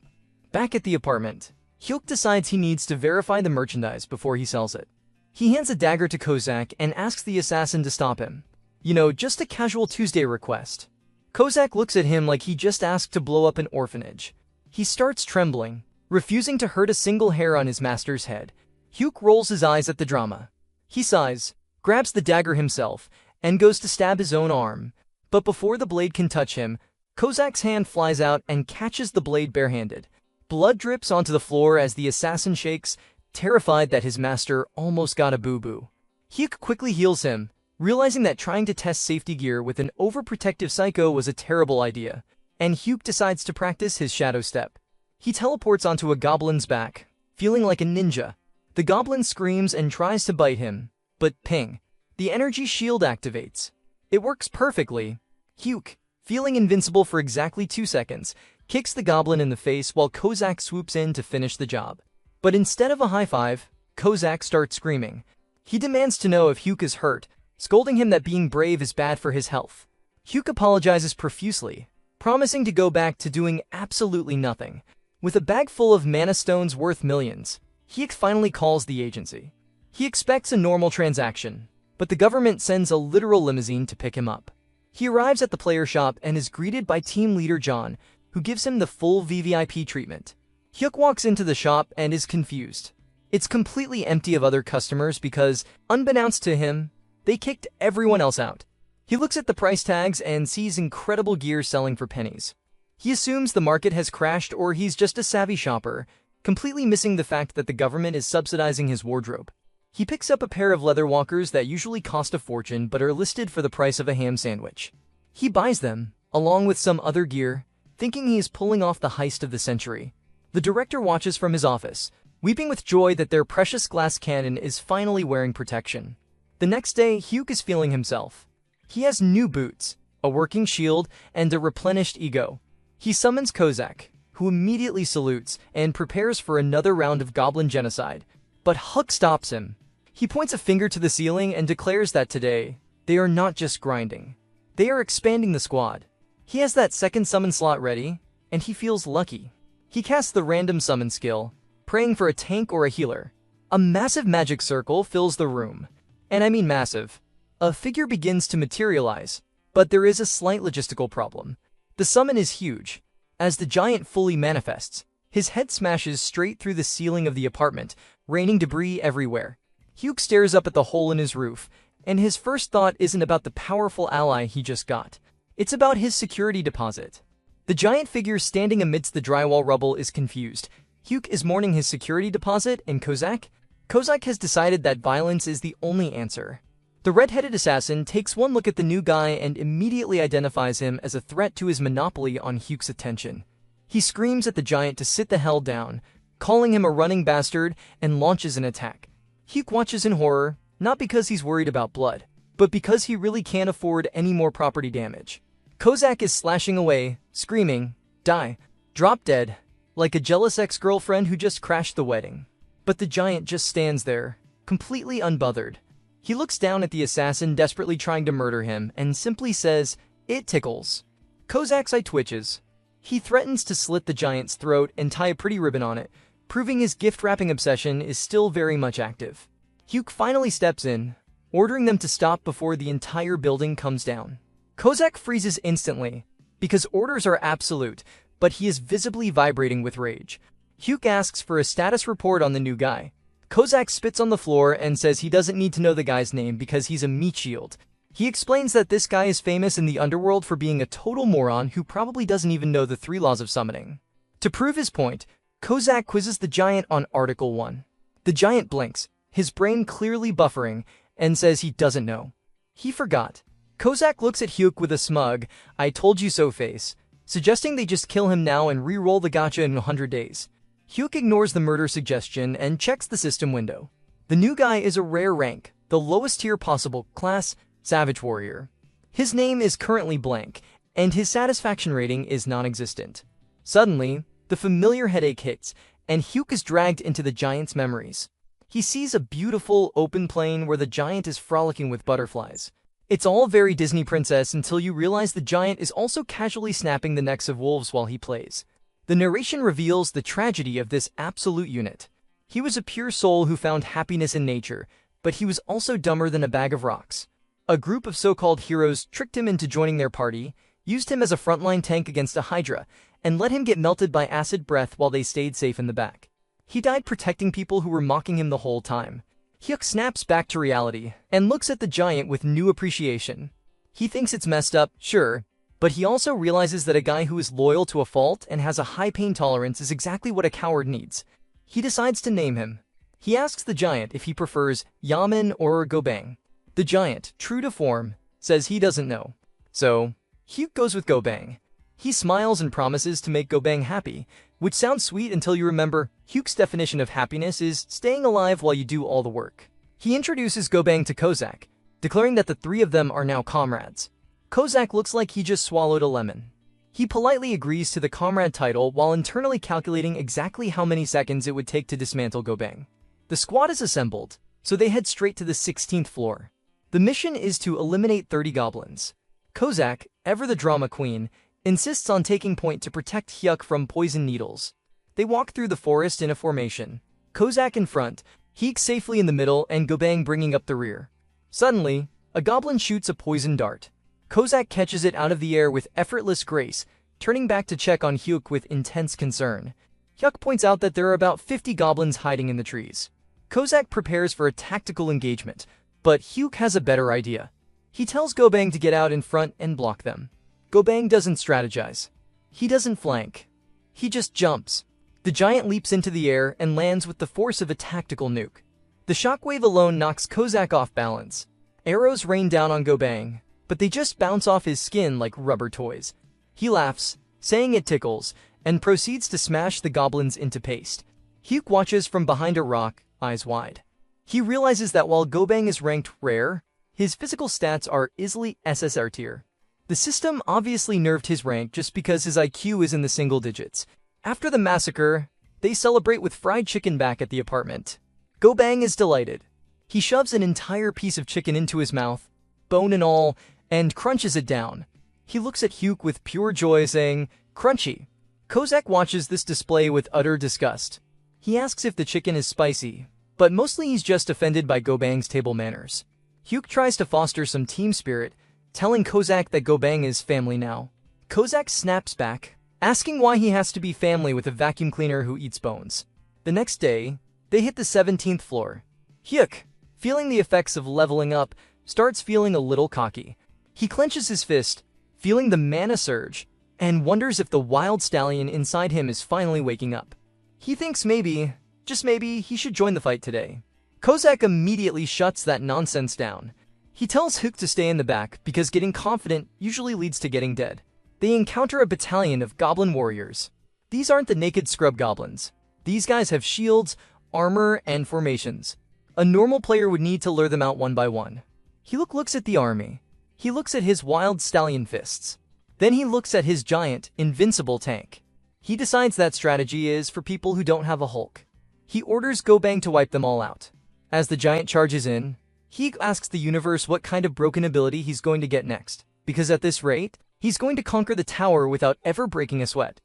Back at the apartment, Hyuk decides he needs to verify the merchandise before he sells it. He hands a dagger to Kozak and asks the assassin to stop him. You know, just a casual Tuesday request. Kozak looks at him like he just asked to blow up an orphanage. He starts trembling, refusing to hurt a single hair on his master's head. Hyuk rolls his eyes at the drama. He sighs, grabs the dagger himself, and goes to stab his own arm. But before the blade can touch him, Kozak's hand flies out and catches the blade barehanded. Blood drips onto the floor as the assassin shakes, terrified that his master almost got a boo-boo. Hyuk quickly heals him, realizing that trying to test safety gear with an overprotective psycho was a terrible idea, and Hyuk decides to practice his shadow step. He teleports onto a goblin's back, feeling like a ninja. The goblin screams and tries to bite him, but ping. The energy shield activates. It works perfectly. Hyuk, feeling invincible for exactly 2 seconds, kicks the goblin in the face while Kozak swoops in to finish the job. But instead of a high five, Kozak starts screaming. He demands to know if Hyuk is hurt, scolding him that being brave is bad for his health. Hyuk apologizes profusely, promising to go back to doing absolutely nothing. With a bag full of mana stones worth millions, Hyuk finally calls the agency. He expects a normal transaction, but the government sends a literal limousine to pick him up. He arrives at the player shop and is greeted by team leader John, who gives him the full VVIP treatment. Hyuk walks into the shop and is confused. It's completely empty of other customers because, unbeknownst to him, they kicked everyone else out. He looks at the price tags and sees incredible gear selling for pennies. He assumes the market has crashed or he's just a savvy shopper, completely missing the fact that the government is subsidizing his wardrobe. He picks up a pair of leather walkers that usually cost a fortune but are listed for the price of a ham sandwich. He buys them, along with some other gear, thinking he is pulling off the heist of the century. The director watches from his office, weeping with joy that their precious glass cannon is finally wearing protection. The next day, Hyuk is feeling himself. He has new boots, a working shield, and a replenished ego. He summons Kozak, who immediately salutes and prepares for another round of goblin genocide. But Hyuk stops him. He points a finger to the ceiling and declares that today, they are not just grinding. They are expanding the squad. He has that second summon slot ready, and he feels lucky. He casts the random summon skill, praying for a tank or a healer. A massive magic circle fills the room. And I mean massive. A figure begins to materialize, but there is a slight logistical problem. The summon is huge. As the giant fully manifests, his head smashes straight through the ceiling of the apartment, raining debris everywhere. Hyuk stares up at the hole in his roof, and his first thought isn't about the powerful ally he just got. It's about his security deposit. The giant figure standing amidst the drywall rubble is confused. Hyuk is mourning his security deposit, and Kozak has decided that violence is the only answer. The red-headed assassin takes one look at the new guy and immediately identifies him as a threat to his monopoly on Hyuk's attention. He screams at the giant to sit the hell down, calling him a running bastard, and launches an attack. Hyuk watches in horror, not because he's worried about blood, but because he really can't afford any more property damage. Kozak is slashing away, screaming, "Die, drop dead," like a jealous ex-girlfriend who just crashed the wedding. But the giant just stands there, completely unbothered. He looks down at the assassin desperately trying to murder him and simply says, "It tickles." Kozak's eye twitches. He threatens to slit the giant's throat and tie a pretty ribbon on it, proving his gift-wrapping obsession is still very much active. Hyuk finally steps in, ordering them to stop before the entire building comes down. Kozak freezes instantly, because orders are absolute, but he is visibly vibrating with rage. Hyuk asks for a status report on the new guy. Kozak spits on the floor and says he doesn't need to know the guy's name because he's a meat shield. He explains that this guy is famous in the underworld for being a total moron who probably doesn't even know the 3 laws of summoning. To prove his point, Kozak quizzes the giant on Article 1. The giant blinks, his brain clearly buffering, and says he doesn't know. He forgot. Kozak looks at Hyuk with a smug, "I told you so" face, suggesting they just kill him now and re-roll the gacha in 100 days. Hyuk ignores the murder suggestion and checks the system window. The new guy is a rare rank, the lowest tier possible, class, Savage Warrior. His name is currently blank, and his satisfaction rating is non-existent. Suddenly, the familiar headache hits, and Hyuk is dragged into the giant's memories. He sees a beautiful, open plain where the giant is frolicking with butterflies. It's all very Disney princess until you realize the giant is also casually snapping the necks of wolves while he plays. The narration reveals the tragedy of this absolute unit. He was a pure soul who found happiness in nature, but he was also dumber than a bag of rocks. A group of so-called heroes tricked him into joining their party, used him as a frontline tank against a Hydra, and let him get melted by acid breath while they stayed safe in the back. He died protecting people who were mocking him the whole time. Hyuk snaps back to reality and looks at the giant with new appreciation. He thinks it's messed up, sure, but he also realizes that a guy who is loyal to a fault and has a high pain tolerance is exactly what a coward needs. He decides to name him. He asks the giant if he prefers Yaman or Gobang. The giant, true to form, says he doesn't know. So, Hyuk goes with Gobang. He smiles and promises to make Gobang happy, which sounds sweet until you remember Hyuk's definition of happiness is staying alive while you do all the work. He introduces Gobang to Kozak, declaring that the three of them are now comrades. Kozak looks like he just swallowed a lemon. He politely agrees to the comrade title while internally calculating exactly how many seconds it would take to dismantle Gobang. The squad is assembled, so they head straight to the 16th floor. The mission is to eliminate 30 goblins. Kozak, ever the drama queen, insists on taking point to protect Hyuk from poison needles. They walk through the forest in a formation. Kozak in front, Hyuk safely in the middle, and Gobang bringing up the rear. Suddenly, a goblin shoots a poison dart. Kozak catches it out of the air with effortless grace, turning back to check on Hyuk with intense concern. Hyuk points out that there are about 50 goblins hiding in the trees. Kozak prepares for a tactical engagement, but Hyuk has a better idea. He tells Gobang to get out in front and block them. Gobang doesn't strategize. He doesn't flank. He just jumps. The giant leaps into the air and lands with the force of a tactical nuke. The shockwave alone knocks Kozak off balance. Arrows rain down on Gobang, but they just bounce off his skin like rubber toys. He laughs, saying it tickles, and proceeds to smash the goblins into paste. Hyuk watches from behind a rock, eyes wide. He realizes that while Gobang is ranked rare, his physical stats are easily SSR tier. The system obviously nerfed his rank just because his IQ is in the single digits. After the massacre, they celebrate with fried chicken back at the apartment. Gobang is delighted. He shoves an entire piece of chicken into his mouth, bone and all, and crunches it down. He looks at Hyuk with pure joy, saying, "Crunchy." Kozak watches this display with utter disgust. He asks if the chicken is spicy, but mostly he's just offended by Gobang's table manners. Hyuk tries to foster some team spirit, telling Kozak that Gobang is family now. Kozak snaps back, asking why he has to be family with a vacuum cleaner who eats bones. The next day, they hit the 17th floor. Hyuk, feeling the effects of leveling up, starts feeling a little cocky. He clenches his fist, feeling the mana surge, and wonders if the wild stallion inside him is finally waking up. He thinks maybe, just maybe, he should join the fight today. Kozak immediately shuts that nonsense down. He tells Hyuk to stay in the back because getting confident usually leads to getting dead. They encounter a battalion of goblin warriors. These aren't the naked scrub goblins. These guys have shields, armor, and formations. A normal player would need to lure them out one by one. Hyuk looks at the army. He looks at his wild stallion fists. Then he looks at his giant, invincible tank. He decides that strategy is for people who don't have a Hulk. He orders Gobang to wipe them all out. As the giant charges in, he asks the universe what kind of broken ability he's going to get next, because at this rate, he's going to conquer the tower without ever breaking a sweat.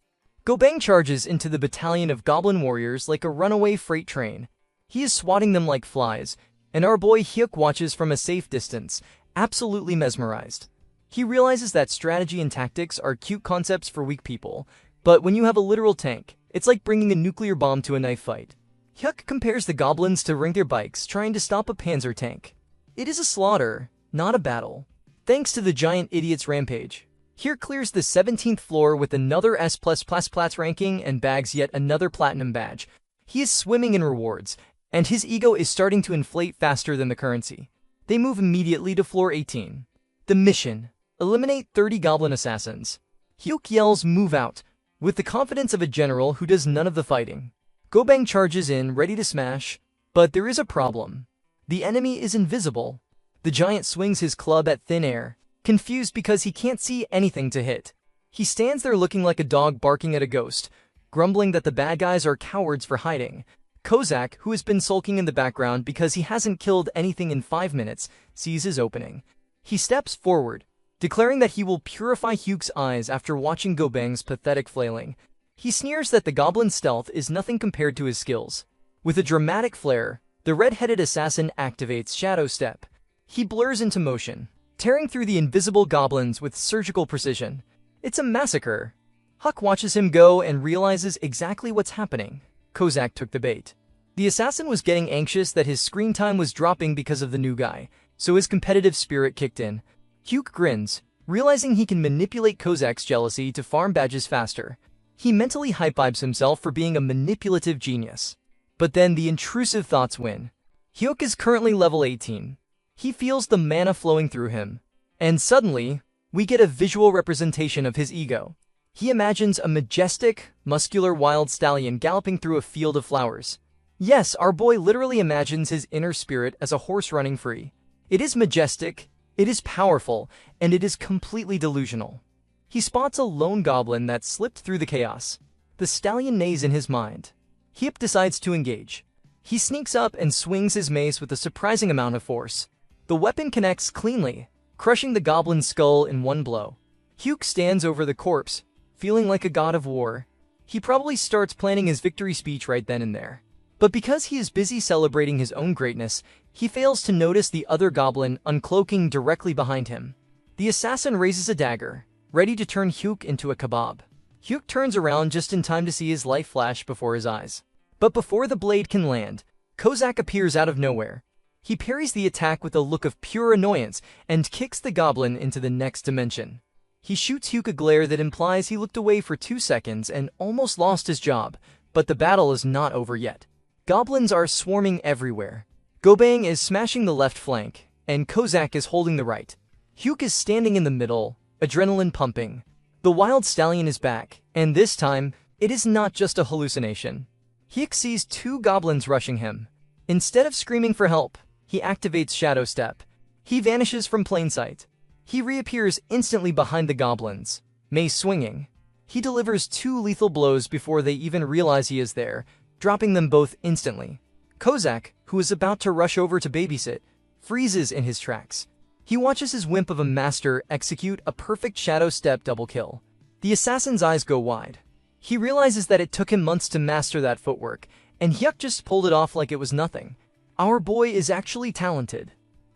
Gobang charges into the battalion of goblin warriors like a runaway freight train. He is swatting them like flies, and our boy Hyuk watches from a safe distance, absolutely mesmerized. He realizes that strategy and tactics are cute concepts for weak people, but when you have a literal tank, it's like bringing a nuclear bomb to a knife fight. Hyuk compares the goblins to reindeer bikes trying to stop a panzer tank. It is a slaughter, not a battle. Thanks to the giant idiot's rampage, Hyuk clears the 17th floor with another S++ ranking and bags yet another platinum badge. He is swimming in rewards, and his ego is starting to inflate faster than the currency. They move immediately to floor 18. The mission: eliminate 30 goblin assassins. Hyuk yells, "Move out," with the confidence of a general who does none of the fighting. Gobang charges in, ready to smash, but there is a problem. The enemy is invisible. The giant swings his club at thin air, confused because he can't see anything to hit. He stands there looking like a dog barking at a ghost, grumbling that the bad guys are cowards for hiding. Kozak, who has been sulking in the background because he hasn't killed anything in 5 minutes, sees his opening. He steps forward, declaring that he will purify Hyuk's eyes after watching Gobang's pathetic flailing. He sneers that the goblin's stealth is nothing compared to his skills. With a dramatic flair, the red-headed assassin activates Shadow Step. He blurs into motion, tearing through the invisible goblins with surgical precision. It's a massacre. Huck watches him go and realizes exactly what's happening. Kozak took the bait. The assassin was getting anxious that his screen time was dropping because of the new guy, so his competitive spirit kicked in. Hyuk grins, realizing he can manipulate Kozak's jealousy to farm badges faster. He mentally high-fives himself for being a manipulative genius. But then the intrusive thoughts win. Hyuk is currently level 18. He feels the mana flowing through him. And suddenly, we get a visual representation of his ego. He imagines a majestic, muscular wild stallion galloping through a field of flowers. Yes, our boy literally imagines his inner spirit as a horse running free. It is majestic, it is powerful, and it is completely delusional. He spots a lone goblin that slipped through the chaos. The stallion neighs in his mind. Hyuk decides to engage. He sneaks up and swings his mace with a surprising amount of force. The weapon connects cleanly, crushing the goblin's skull in one blow. Hyuk stands over the corpse, feeling like a god of war. He probably starts planning his victory speech right then and there. But because he is busy celebrating his own greatness, he fails to notice the other goblin uncloaking directly behind him. The assassin raises a dagger, ready to turn Hyuk into a kebab. Hyuk turns around just in time to see his life flash before his eyes. But before the blade can land, Kozak appears out of nowhere. He parries the attack with a look of pure annoyance and kicks the goblin into the next dimension. He shoots Hyuk a glare that implies he looked away for 2 seconds and almost lost his job, but the battle is not over yet. Goblins are swarming everywhere. Gobang is smashing the left flank, and Kozak is holding the right. Hyuk is standing in the middle, adrenaline pumping. The wild stallion is back, and this time, it is not just a hallucination. Hyuk sees 2 goblins rushing him. Instead of screaming for help, he activates Shadow Step. He vanishes from plain sight. He reappears instantly behind the goblins, mace swinging. He delivers 2 lethal blows before they even realize he is there, dropping them both instantly. Kozak, who is about to rush over to babysit, freezes in his tracks. He watches his wimp of a master execute a perfect Shadow Step double kill. The assassin's eyes go wide. He realizes that it took him months to master that footwork, and Hyuk just pulled it off like it was nothing. Our boy is actually talented.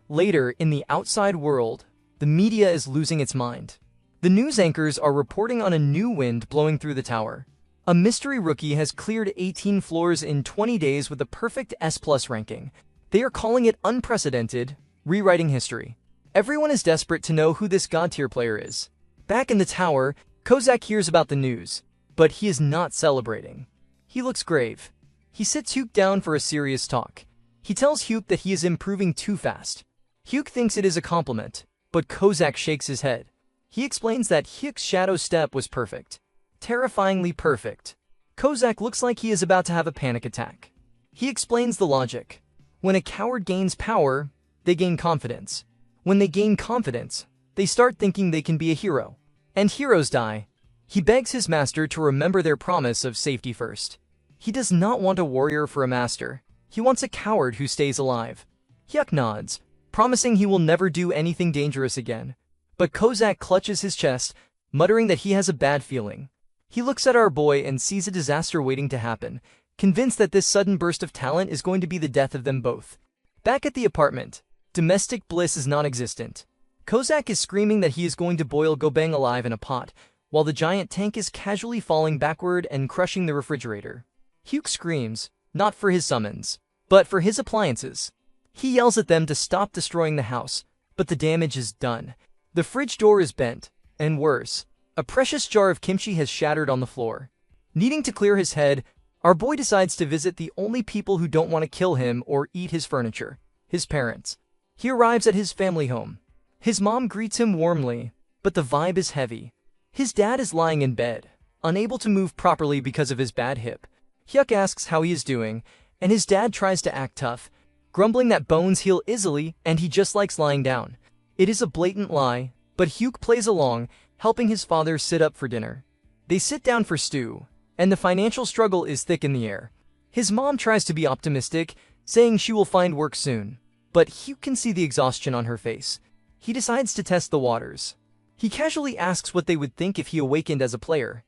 Later, in the outside world, the media is losing its mind. The news anchors are reporting on a new wind blowing through the tower. A mystery rookie has cleared 18 floors in 20 days with a perfect S+ ranking. They are calling it unprecedented, rewriting history. Everyone is desperate to know who this god-tier player is. Back in the tower, Kozak hears about the news, but he is not celebrating. He looks grave. He sits Hyuk down for a serious talk. He tells Hyuk that he is improving too fast. Hyuk thinks it is a compliment, but Kozak shakes his head. He explains that Hyuk's Shadow Step was perfect. Terrifyingly perfect. Kozak looks like he is about to have a panic attack. He explains the logic. When a coward gains power, they gain confidence. When they gain confidence, they start thinking they can be a hero. And heroes die. He begs his master to remember their promise of safety first. He does not want a warrior for a master. He wants a coward who stays alive. Hyuk nods, promising he will never do anything dangerous again. But Kozak clutches his chest, muttering that he has a bad feeling. He looks at our boy and sees a disaster waiting to happen, convinced that this sudden burst of talent is going to be the death of them both. Back at the apartment, domestic bliss is non-existent. Kozak is screaming that he is going to boil Gobang alive in a pot, while the giant tank is casually falling backward and crushing the refrigerator. Hyuk screams, not for his summons, but for his appliances. He yells at them to stop destroying the house, but the damage is done. The fridge door is bent, and worse, a precious jar of kimchi has shattered on the floor. Needing to clear his head, our boy decides to visit the only people who don't want to kill him or eat his furniture, his parents. He arrives at his family home. His mom greets him warmly, but the vibe is heavy. His dad is lying in bed, unable to move properly because of his bad hip. Hyuk asks how he is doing, and his dad tries to act tough, grumbling that bones heal easily and he just likes lying down. It is a blatant lie, but Hyuk plays along, helping his father sit up for dinner. They sit down for stew, and the financial struggle is thick in the air. His mom tries to be optimistic, saying she will find work soon, but Hyuk can see the exhaustion on her face. he decides to test the waters. He casually asks what they would think if he awakened as a player.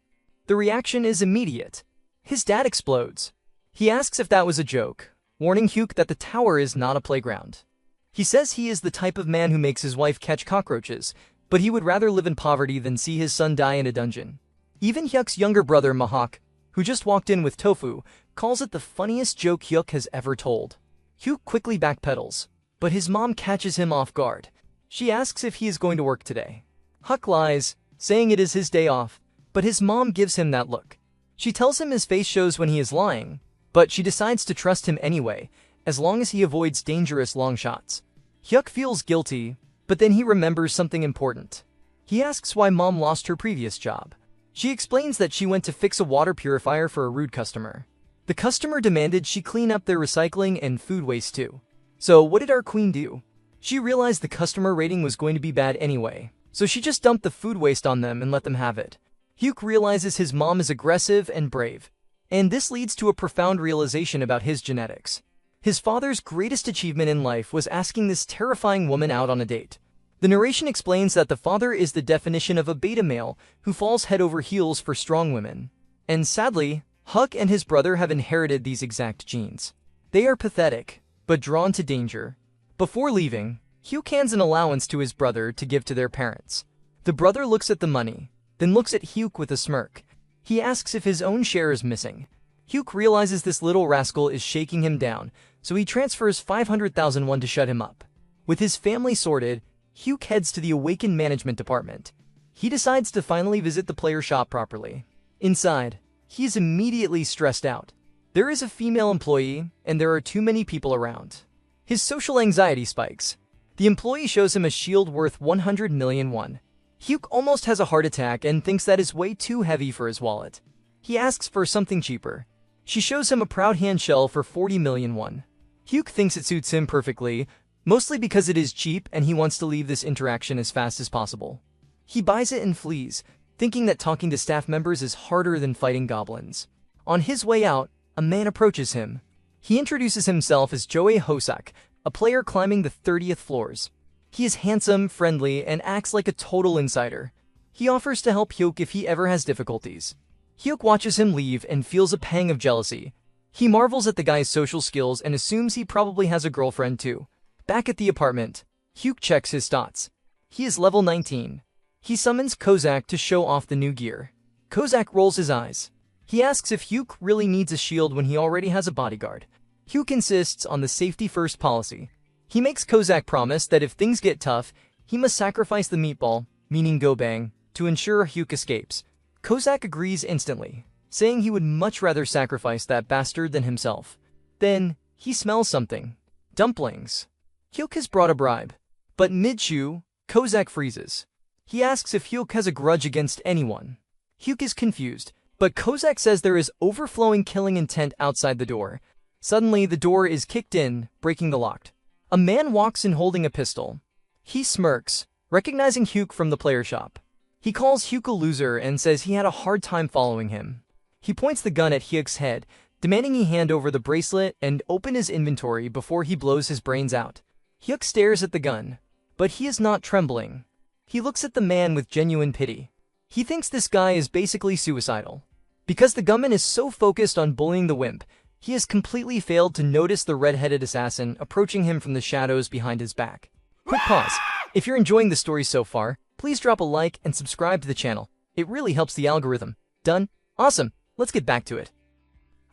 The reaction is immediate. His dad explodes. He asks if that was a joke, warning Hyuk that the tower is not a playground. He says he is the type of man who makes his wife catch cockroaches, but he would rather live in poverty than see his son die in a dungeon. Even Hyuk's younger brother Mahak, who just walked in with tofu, calls it the funniest joke Hyuk has ever told. Hyuk quickly backpedals, but his mom catches him off guard. She asks if he is going to work today. Hyuk lies, saying it is his day off, but his mom gives him that look. She tells him his face shows when he is lying, but she decides to trust him anyway, as long as he avoids dangerous long shots. Hyuk feels guilty, but then he remembers something important. He asks why mom lost her previous job. She explains that she went to fix a water purifier for a rude customer. The customer demanded she clean up their recycling and food waste too. So what did our queen do? She realized the customer rating was going to be bad anyway, so she just dumped the food waste on them and let them have it. Hyuk realizes his mom is aggressive and brave, and this leads to a profound realization about his genetics. His father's greatest achievement in life was asking this terrifying woman out on a date. The narration explains that the father is the definition of a beta male who falls head over heels for strong women. And sadly, Hyuk and his brother have inherited these exact genes. They are pathetic, but drawn to danger. Before leaving, Hyuk hands an allowance to his brother to give to their parents. The brother looks at the money, then looks at Hyuk with a smirk. He asks if his own share is missing. Hyuk realizes this little rascal is shaking him down, so he transfers 500,000 won to shut him up. With his family sorted, Hyuk heads to the awakened management department. He decides to finally visit the player shop properly. Inside, he is immediately stressed out. There is a female employee, and there are too many people around. His social anxiety spikes. The employee shows him a shield worth 100 million won. Hyuk almost has a heart attack and thinks that is way too heavy for his wallet. He asks for something cheaper. She shows him a proud hand shell for 40 million won. Hyuk thinks it suits him perfectly, mostly because it is cheap and he wants to leave this interaction as fast as possible. He buys it and flees, thinking that talking to staff members is harder than fighting goblins. On his way out, a man approaches him. He introduces himself as Joe Hosak, a player climbing the 30th floors. He is handsome, friendly, and acts like a total insider. He offers to help Hyuk if he ever has difficulties. Hyuk watches him leave and feels a pang of jealousy. He marvels at the guy's social skills and assumes he probably has a girlfriend too. Back at the apartment, Hyuk checks his stats. He is level 19. He summons Kozak to show off the new gear. Kozak rolls his eyes. He asks if Hyuk really needs a shield when he already has a bodyguard. Hyuk insists on the safety-first policy. He makes Kozak promise that if things get tough, he must sacrifice the meatball, meaning Gobang, to ensure Hyuk escapes. Kozak agrees instantly, saying he would much rather sacrifice that bastard than himself. Then, he smells something. Dumplings. Hyuk has brought a bribe. But mid-chew, Kozak freezes. He asks if Hyuk has a grudge against anyone. Hyuk is confused, but Kozak says there is overflowing killing intent outside the door. Suddenly, the door is kicked in, breaking the lock. A man walks in holding a pistol. He smirks, recognizing Hyuk from the player shop. He calls Hyuk a loser and says he had a hard time following him. He points the gun at Hyuk's head, demanding he hand over the bracelet and open his inventory before he blows his brains out. Hyuk stares at the gun, but he is not trembling. He looks at the man with genuine pity. He thinks this guy is basically suicidal. Because the gunman is so focused on bullying the wimp, he has completely failed to notice the red-headed assassin approaching him from the shadows behind his back. Quick pause. If you're enjoying the story so far, please drop a like and subscribe to the channel. It really helps the algorithm. Done? Awesome. Let's get back to it.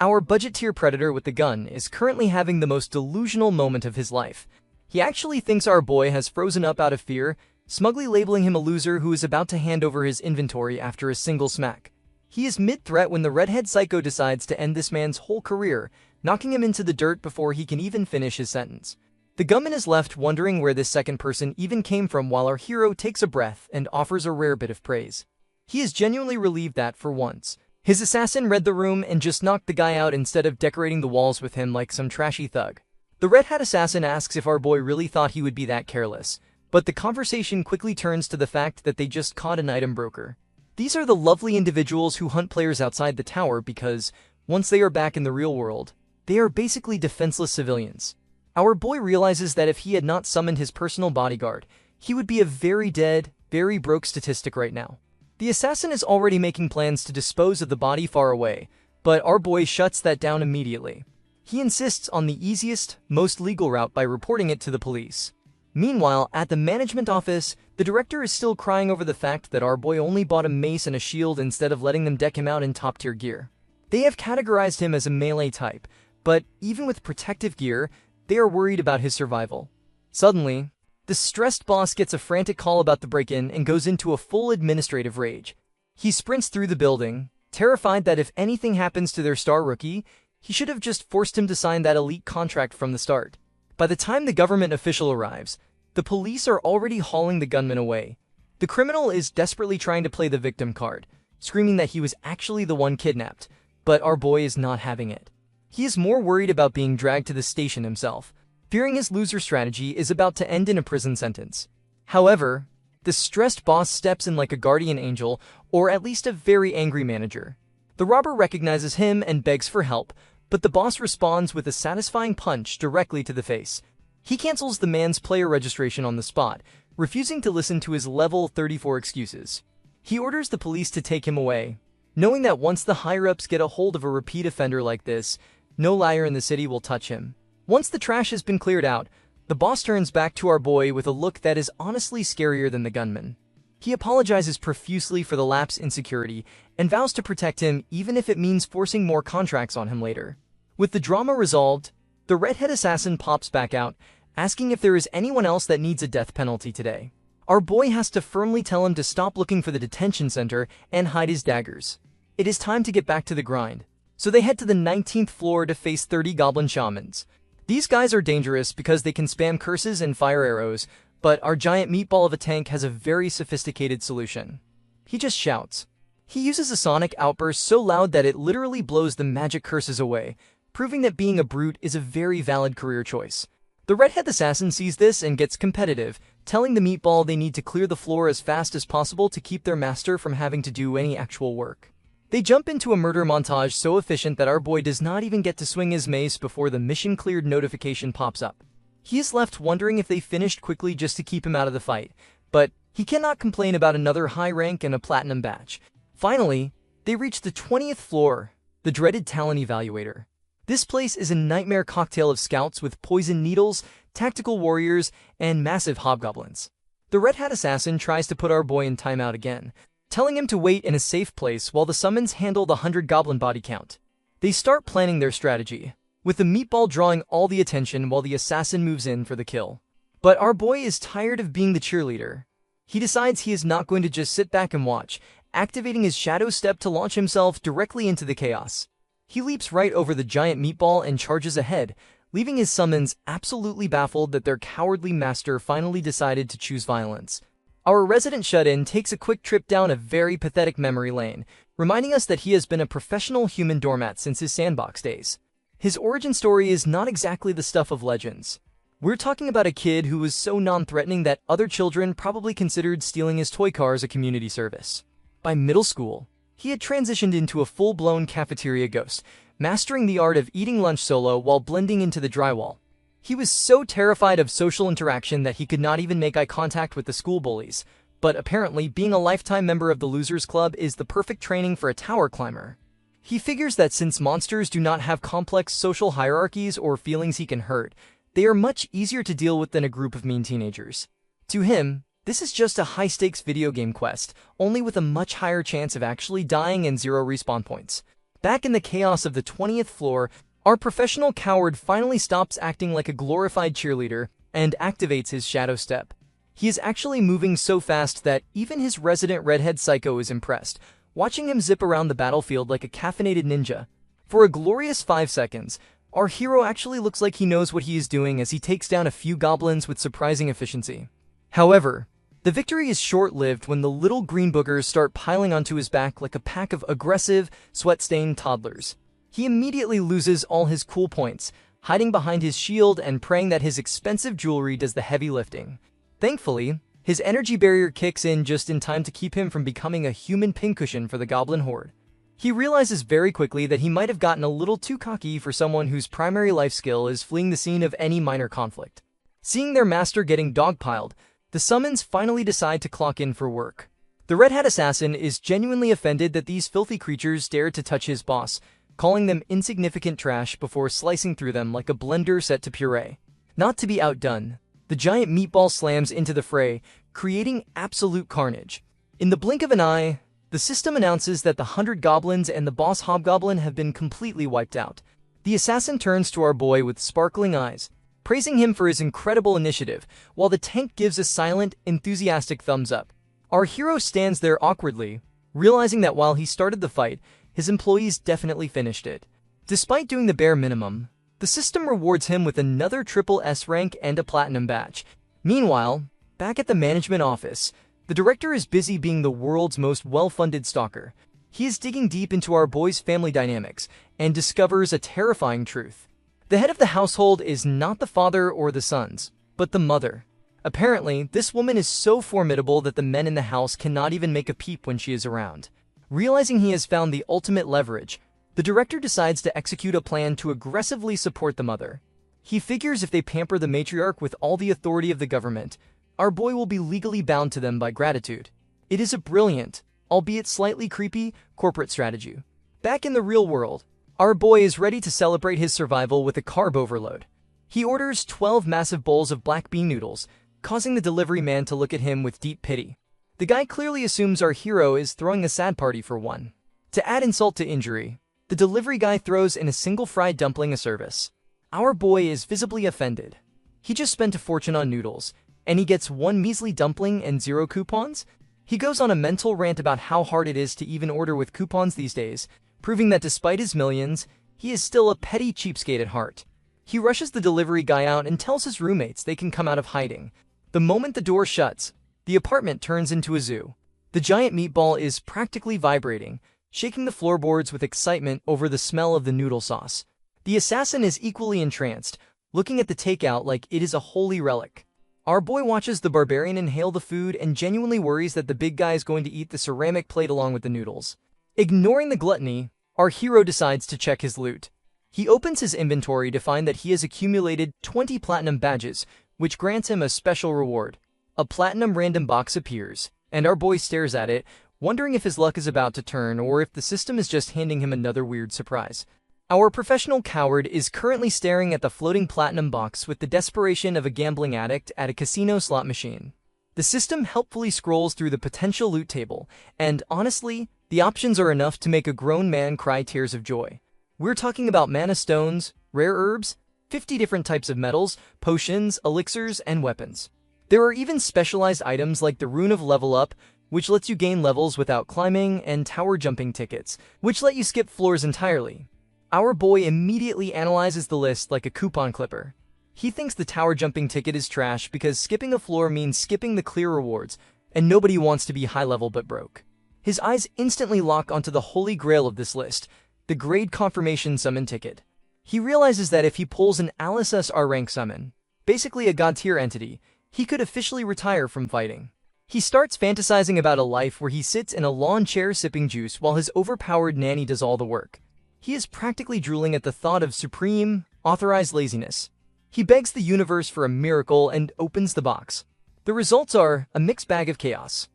Our budget-tier predator with the gun is currently having the most delusional moment of his life. He actually thinks our boy has frozen up out of fear, smugly labeling him a loser who is about to hand over his inventory after a single smack. He is mid-threat when the redhead psycho decides to end this man's whole career, knocking him into the dirt before he can even finish his sentence. The gunman is left wondering where this second person even came from while our hero takes a breath and offers a rare bit of praise. He is genuinely relieved that, for once, his assassin read the room and just knocked the guy out instead of decorating the walls with him like some trashy thug. The red hat assassin asks if our boy really thought he would be that careless, but the conversation quickly turns to the fact that they just caught an item broker. These are the lovely individuals who hunt players outside the tower because, once they are back in the real world, they are basically defenseless civilians. Our boy realizes that if he had not summoned his personal bodyguard, he would be a very dead, very broke statistic right now. The assassin is already making plans to dispose of the body far away, but our boy shuts that down immediately. He insists on the easiest, most legal route by reporting it to the police. Meanwhile, at the management office, the director is still crying over the fact that our boy only bought a mace and a shield instead of letting them deck him out in top-tier gear. They have categorized him as a melee type, but even with protective gear, they are worried about his survival. Suddenly, the stressed boss gets a frantic call about the break-in and goes into a full administrative rage. He sprints through the building, terrified that if anything happens to their star rookie, he should have just forced him to sign that elite contract from the start. By the time the government official arrives, the police are already hauling the gunman away. The criminal is desperately trying to play the victim card, screaming that he was actually the one kidnapped, but our boy is not having it. He is more worried about being dragged to the station himself, fearing his loser strategy is about to end in a prison sentence. However, the stressed boss steps in like a guardian angel, or at least a very angry manager. The robber recognizes him and begs for help, but the boss responds with a satisfying punch directly to the face. He cancels the man's player registration on the spot, refusing to listen to his level 34 excuses. He orders the police to take him away, knowing that once the higher-ups get a hold of a repeat offender like this, no liar in the city will touch him. Once the trash has been cleared out, the boss turns back to our boy with a look that is honestly scarier than the gunman. He apologizes profusely for the lapse in security and vows to protect him even if it means forcing more contracts on him later. With the drama resolved, the redhead assassin pops back out, asking if there is anyone else that needs a death penalty today. Our boy has to firmly tell him to stop looking for the detention center and hide his daggers. It is time to get back to the grind. So they head to the 19th floor to face 30 goblin shamans. These guys are dangerous because they can spam curses and fire arrows, but our giant meatball of a tank has a very sophisticated solution. He just shouts. He uses a sonic outburst so loud that it literally blows the magic curses away, proving that being a brute is a very valid career choice. The redhead assassin sees this and gets competitive, telling the meatball they need to clear the floor as fast as possible to keep their master from having to do any actual work. They jump into a murder montage so efficient that our boy does not even get to swing his mace before the mission cleared notification pops up. He is left wondering if they finished quickly just to keep him out of the fight, but he cannot complain about another high rank and a platinum badge. Finally, they reach the 20th floor, the dreaded talent evaluator. This place is a nightmare cocktail of scouts with poison needles, tactical warriors, and massive hobgoblins. The red hat assassin tries to put our boy in timeout again, telling him to wait in a safe place while the summons handle the 100 goblin body count. They start planning their strategy, with the meatball drawing all the attention while the assassin moves in for the kill. But our boy is tired of being the cheerleader. He decides he is not going to just sit back and watch, activating his shadow step to launch himself directly into the chaos. He leaps right over the giant meatball and charges ahead, leaving his summons absolutely baffled that their cowardly master finally decided to choose violence. Our resident shut-in takes a quick trip down a very pathetic memory lane, reminding us that he has been a professional human doormat since his sandbox days. His origin story is not exactly the stuff of legends. We're talking about a kid who was so non-threatening that other children probably considered stealing his toy cars a community service. By middle school, he had transitioned into a full-blown cafeteria ghost, mastering the art of eating lunch solo while blending into the drywall. He was so terrified of social interaction that he could not even make eye contact with the school bullies, but apparently being a lifetime member of the Losers Club is the perfect training for a tower climber. He figures that since monsters do not have complex social hierarchies or feelings he can hurt, they are much easier to deal with than a group of mean teenagers. To him, this is just a high-stakes video game quest, only with a much higher chance of actually dying and 0 respawn points. Back in the chaos of the 20th floor, our professional coward finally stops acting like a glorified cheerleader and activates his shadow step. He is actually moving so fast that even his resident redhead psycho is impressed, watching him zip around the battlefield like a caffeinated ninja. For a glorious 5 seconds, our hero actually looks like he knows what he is doing as he takes down a few goblins with surprising efficiency. However, the victory is short-lived when the little green boogers start piling onto his back like a pack of aggressive, sweat-stained toddlers. He immediately loses all his cool points, hiding behind his shield and praying that his expensive jewelry does the heavy lifting. Thankfully, his energy barrier kicks in just in time to keep him from becoming a human pincushion for the goblin horde. He realizes very quickly that he might have gotten a little too cocky for someone whose primary life skill is fleeing the scene of any minor conflict. Seeing their master getting dogpiled, The summons finally decide to clock in for work. The Red Hat assassin is genuinely offended that these filthy creatures dare to touch his boss, calling them insignificant trash before slicing through them like a blender set to puree. Not to be outdone, the giant meatball slams into the fray, creating absolute carnage. In the blink of an eye, the system announces that the 100 goblins and the boss hobgoblin have been completely wiped out. The assassin turns to our boy with sparkling eyes, praising him for his incredible initiative, while the tank gives a silent, enthusiastic thumbs up. Our hero stands there awkwardly, realizing that while he started the fight, his employees definitely finished it. Despite doing the bare minimum, the system rewards him with another triple S rank and a platinum badge. Meanwhile, back at the management office, the director is busy being the world's most well-funded stalker. He is digging deep into our boy's family dynamics and discovers a terrifying truth. The head of the household is not the father or the sons, but the mother. Apparently, this woman is so formidable that the men in the house cannot even make a peep when she is around. Realizing he has found the ultimate leverage, the director decides to execute a plan to aggressively support the mother. He figures if they pamper the matriarch with all the authority of the government, our boy will be legally bound to them by gratitude. It is a brilliant, albeit slightly creepy, corporate strategy. Back in the real world, our boy is ready to celebrate his survival with a carb overload. He orders 12 massive bowls of black bean noodles, causing the delivery man to look at him with deep pity. The guy clearly assumes our hero is throwing a sad party for one. To add insult to injury, the delivery guy throws in a single fried dumpling a service. Our boy is visibly offended. He just spent a fortune on noodles, and he gets one measly dumpling and 0 coupons? He goes on a mental rant about how hard it is to even order with coupons these days, proving that despite his millions, he is still a petty cheapskate at heart. He rushes the delivery guy out and tells his roommates they can come out of hiding. The moment the door shuts, the apartment turns into a zoo. The giant meatball is practically vibrating, shaking the floorboards with excitement over the smell of the noodle sauce. The assassin is equally entranced, looking at the takeout like it is a holy relic. Our boy watches the barbarian inhale the food and genuinely worries that the big guy is going to eat the ceramic plate along with the noodles. Ignoring the gluttony, our hero decides to check his loot. He opens his inventory to find that he has accumulated 20 platinum badges, which grants him a special reward. A platinum random box appears, and our boy stares at it, wondering if his luck is about to turn or if the system is just handing him another weird surprise. Our professional coward is currently staring at the floating platinum box with the desperation of a gambling addict at a casino slot machine. The system helpfully scrolls through the potential loot table, and honestly, the options are enough to make a grown man cry tears of joy. We're talking about mana stones, rare herbs, 50 different types of metals, potions, elixirs, and weapons. There are even specialized items like the Rune of Level Up, which lets you gain levels without climbing, and tower jumping tickets, which let you skip floors entirely. Our boy immediately analyzes the list like a coupon clipper. He thinks the tower jumping ticket is trash because skipping a floor means skipping the clear rewards, and nobody wants to be high level but broke. His eyes instantly lock onto the holy grail of this list, the grade confirmation summon ticket. He realizes that if he pulls an Alice R rank summon, basically a god tier entity, he could officially retire from fighting. He starts fantasizing about a life where he sits in a lawn chair sipping juice while his overpowered nanny does all the work. He is practically drooling at the thought of supreme, authorized laziness. He begs the universe for a miracle and opens the box. The results are a mixed bag of chaos.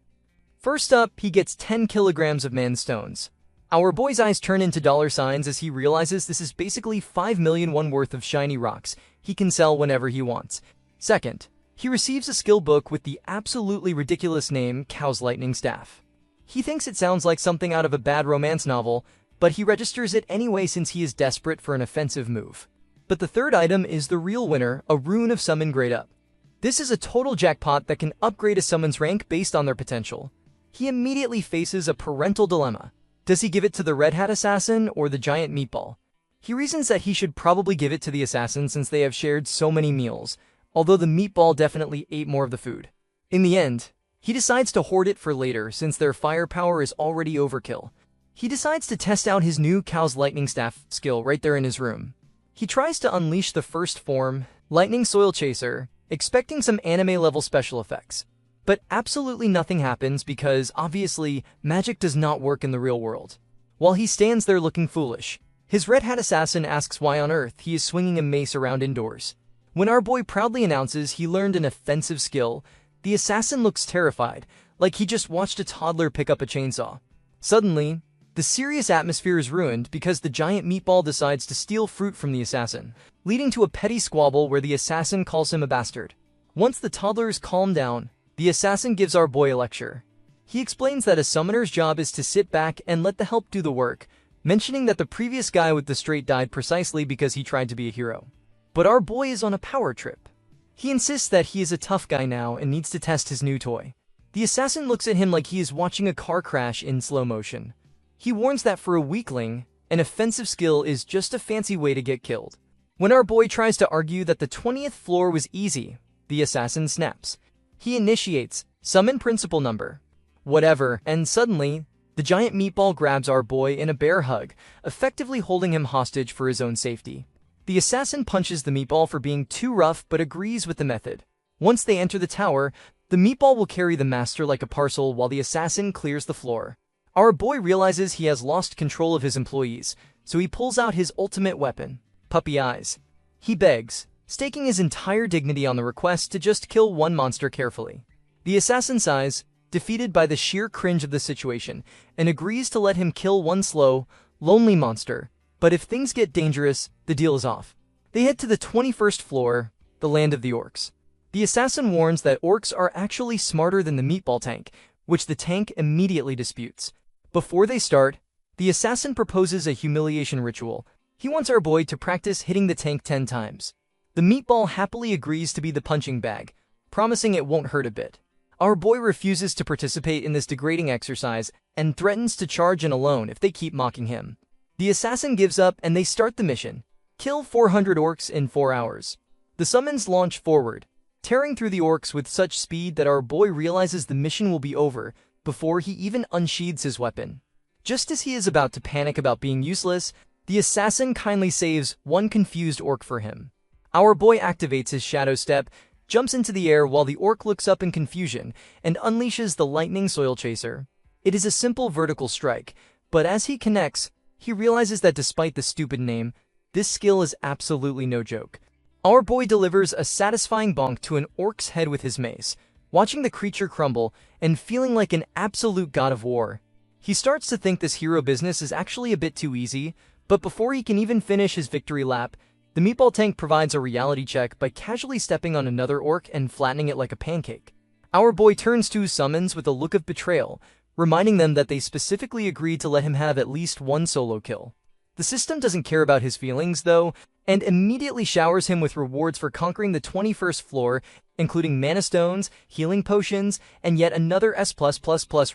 First up, he gets 10 kilograms of man stones. Our boy's eyes turn into dollar signs as he realizes this is basically 5 million won worth of shiny rocks he can sell whenever he wants. Second, he receives a skill book with the absolutely ridiculous name Cow's Lightning Staff. He thinks it sounds like something out of a bad romance novel, but he registers it anyway since he is desperate for an offensive move. But the third item is the real winner, a Rune of Summon Grade Up. This is a total jackpot that can upgrade a summon's rank based on their potential. He immediately faces a parental dilemma. Does he give it to the Red Hat Assassin or the Giant Meatball? He reasons that he should probably give it to the Assassin since they have shared so many meals, although the Meatball definitely ate more of the food. In the end, he decides to hoard it for later since their firepower is already overkill. He decides to test out his new Cow's Lightning Staff skill right there in his room. He tries to unleash the first form, Lightning Soil Chaser, expecting some anime-level special effects. But absolutely nothing happens because, obviously, magic does not work in the real world. While he stands there looking foolish, his Red Hat Assassin asks why on earth he is swinging a mace around indoors. When our boy proudly announces he learned an offensive skill, The assassin looks terrified, like he just watched a toddler pick up a chainsaw. Suddenly, the serious atmosphere is ruined because the giant meatball decides to steal fruit from the assassin, leading to a petty squabble where the assassin calls him a bastard. Once the toddlers calm down, the assassin gives our boy a lecture. He explains that a summoner's job is to sit back and let the help do the work, mentioning that the previous guy with the straight died precisely because he tried to be a hero. But our boy is on a power trip. He insists that he is a tough guy now and needs to test his new toy. The assassin looks at him like he is watching a car crash in slow motion. He warns that for a weakling, an offensive skill is just a fancy way to get killed. When our boy tries to argue that the 20th floor was easy, the assassin snaps. He initiates, summon principal number. Whatever, and suddenly, the giant meatball grabs our boy in a bear hug, effectively holding him hostage for his own safety. The assassin punches the meatball for being too rough but agrees with the method. Once they enter the tower, the meatball will carry the master like a parcel while the assassin clears the floor. Our boy realizes he has lost control of his employees, so he pulls out his ultimate weapon, puppy eyes. He begs, staking his entire dignity on the request to just kill one monster carefully. The assassin sighs, defeated by the sheer cringe of the situation, and agrees to let him kill one slow, lonely monster. But if things get dangerous, the deal is off. They head to the 21st floor, the land of the orcs. The assassin warns that orcs are actually smarter than the meatball tank, which the tank immediately disputes. Before they start, the assassin proposes a humiliation ritual. He wants our boy to practice hitting the tank 10 times. The meatball happily agrees to be the punching bag, promising it won't hurt a bit. Our boy refuses to participate in this degrading exercise and threatens to charge in alone if they keep mocking him. The assassin gives up and they start the mission. Kill 400 orcs in 4 hours. The summons launch forward, tearing through the orcs with such speed that our boy realizes the mission will be over before he even unsheathes his weapon. Just as he is about to panic about being useless, the assassin kindly saves one confused orc for him. Our boy activates his shadow step, jumps into the air while the orc looks up in confusion, and unleashes the lightning soil chaser. It is a simple vertical strike, but as he connects, he realizes that despite the stupid name, this skill is absolutely no joke. Our boy delivers a satisfying bonk to an orc's head with his mace, watching the creature crumble and feeling like an absolute god of war. He starts to think this hero business is actually a bit too easy, but before he can even finish his victory lap, the meatball tank provides a reality check by casually stepping on another orc and flattening it like a pancake. Our boy turns to his summons with a look of betrayal, reminding them that they specifically agreed to let him have at least one solo kill. The system doesn't care about his feelings, though, and immediately showers him with rewards for conquering the 21st floor, including mana stones, healing potions, and yet another S+++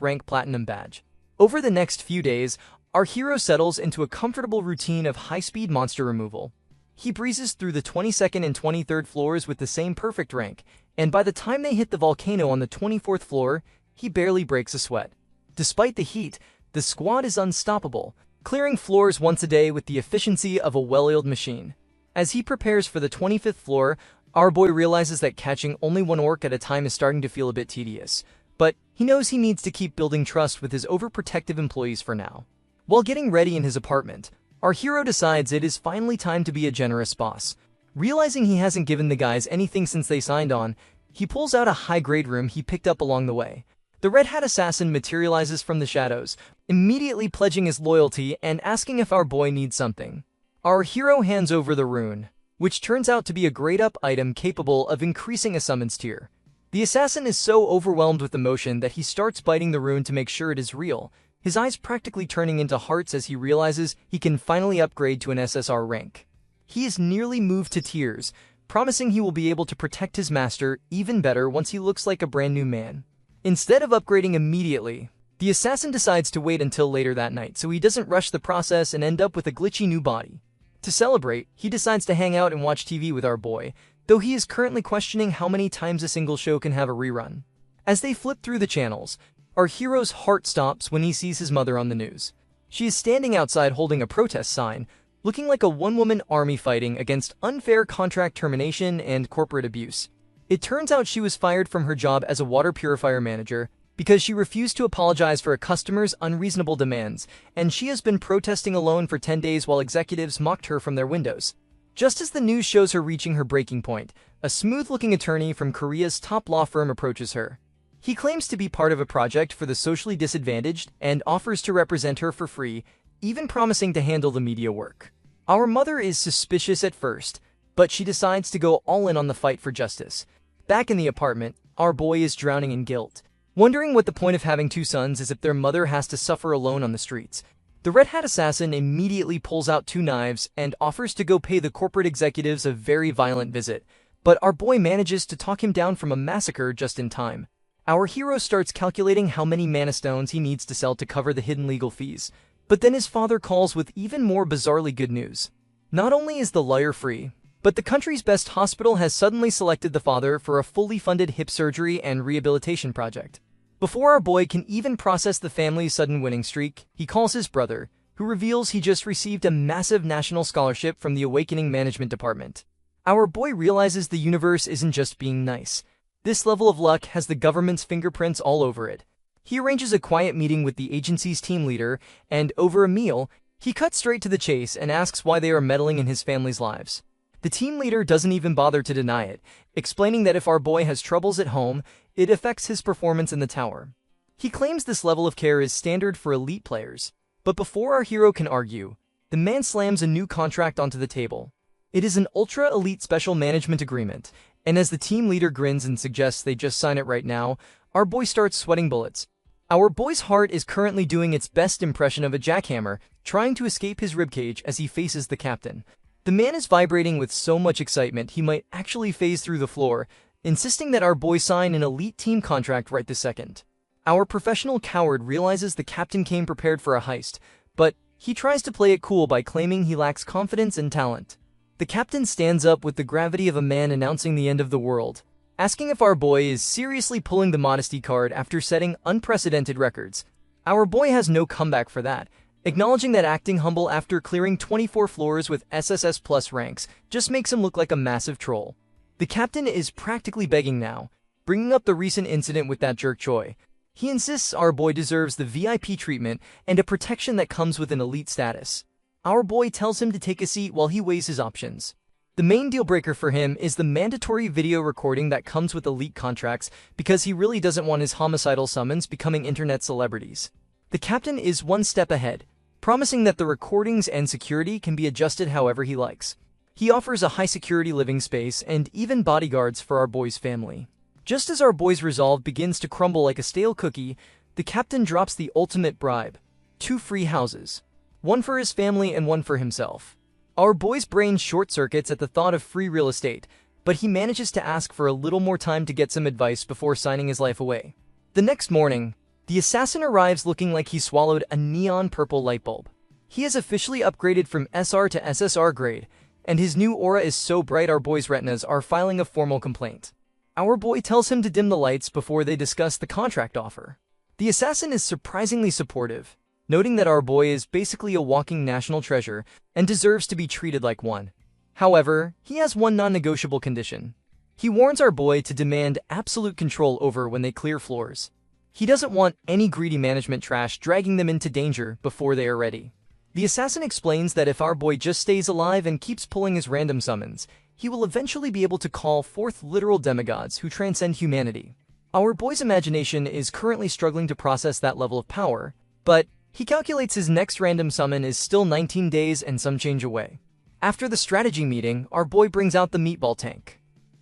rank platinum badge. Over the next few days, our hero settles into a comfortable routine of high-speed monster removal. He breezes through the 22nd and 23rd floors with the same perfect rank, and by the time they hit the volcano on the 24th floor, he barely breaks a sweat. Despite the heat, the squad is unstoppable, clearing floors once a day with the efficiency of a well-oiled machine. As he prepares for the 25th floor, our boy realizes that catching only one orc at a time is starting to feel a bit tedious, but he knows he needs to keep building trust with his overprotective employees for now. While getting ready in his apartment, our hero decides it is finally time to be a generous boss. Realizing he hasn't given the guys anything since they signed on, he pulls out a high-grade room he picked up along the way. The Red Hat assassin materializes from the shadows, immediately pledging his loyalty and asking if our boy needs something. Our hero hands over the rune, which turns out to be a grade-up item capable of increasing a summons tier. The assassin is so overwhelmed with emotion that he starts biting the rune to make sure it is real, his eyes practically turning into hearts as he realizes he can finally upgrade to an SSR rank. He is nearly moved to tears, promising he will be able to protect his master even better once he looks like a brand new man. Instead of upgrading immediately, the assassin decides to wait until later that night so he doesn't rush the process and end up with a glitchy new body. To celebrate, he decides to hang out and watch TV with our boy, though he is currently questioning how many times a single show can have a rerun. As they flip through the channels, our hero's heart stops when he sees his mother on the news. She is standing outside holding a protest sign, looking like a one-woman army fighting against unfair contract termination and corporate abuse. It turns out she was fired from her job as a water purifier manager because she refused to apologize for a customer's unreasonable demands, and she has been protesting alone for 10 days while executives mocked her from their windows. Just as the news shows her reaching her breaking point, a smooth-looking attorney from Korea's top law firm approaches her. He claims to be part of a project for the socially disadvantaged and offers to represent her for free, even promising to handle the media work. Our mother is suspicious at first, but she decides to go all in on the fight for justice. Back in the apartment, our boy is drowning in guilt, wondering what the point of having two sons is if their mother has to suffer alone on the streets. The Red Hat assassin immediately pulls out two knives and offers to go pay the corporate executives a very violent visit, but our boy manages to talk him down from a massacre just in time. Our hero starts calculating how many mana stones he needs to sell to cover the hidden legal fees, but then his father calls with even more bizarrely good news. Not only is the lawyer free, but the country's best hospital has suddenly selected the father for a fully funded hip surgery and rehabilitation project. Before our boy can even process the family's sudden winning streak, he calls his brother, who reveals he just received a massive national scholarship from the Awakening Management Department. Our boy realizes the universe isn't just being nice. This level of luck has the government's fingerprints all over it. He arranges a quiet meeting with the agency's team leader, and over a meal, he cuts straight to the chase and asks why they are meddling in his family's lives. The team leader doesn't even bother to deny it, explaining that if our boy has troubles at home, it affects his performance in the tower. He claims this level of care is standard for elite players, but before our hero can argue, the man slams a new contract onto the table. It is an ultra-elite special management agreement, and as the team leader grins and suggests they just sign it right now, our boy starts sweating bullets. Our boy's heart is currently doing its best impression of a jackhammer, trying to escape his ribcage as he faces the captain. The man is vibrating with so much excitement he might actually phase through the floor, insisting that our boy sign an elite team contract right this second. Our professional coward realizes the captain came prepared for a heist, but he tries to play it cool by claiming he lacks confidence and talent. The captain stands up with the gravity of a man announcing the end of the world, asking if our boy is seriously pulling the modesty card after setting unprecedented records. Our boy has no comeback for that, acknowledging that acting humble after clearing 24 floors with SSS plus ranks just makes him look like a massive troll. The captain is practically begging now, bringing up the recent incident with that jerk Choi. He insists our boy deserves the VIP treatment and a protection that comes with an elite status. Our boy tells him to take a seat while he weighs his options. The main deal breaker for him is the mandatory video recording that comes with elite contracts because he really doesn't want his homicidal summons becoming internet celebrities. The captain is one step ahead, promising that the recordings and security can be adjusted however he likes. He offers a high-security living space and even bodyguards for our boy's family. Just as our boy's resolve begins to crumble like a stale cookie, the captain drops the ultimate bribe: 2 free houses. One for his family and one for himself. Our boy's brain short-circuits at the thought of free real estate, but he manages to ask for a little more time to get some advice before signing his life away. The next morning, the assassin arrives looking like he swallowed a neon purple light bulb. He has officially upgraded from SR to SSR grade, and his new aura is so bright our boy's retinas are filing a formal complaint. Our boy tells him to dim the lights before they discuss the contract offer. The assassin is surprisingly supportive, noting that our boy is basically a walking national treasure and deserves to be treated like one. However, he has one non-negotiable condition. He warns our boy to demand absolute control over when they clear floors. He doesn't want any greedy management trash dragging them into danger before they are ready. The assassin explains that if our boy just stays alive and keeps pulling his random summons, he will eventually be able to call forth literal demigods who transcend humanity. Our boy's imagination is currently struggling to process that level of power, but he calculates his next random summon is still 19 days and some change away. After the strategy meeting, our boy brings out the meatball tank.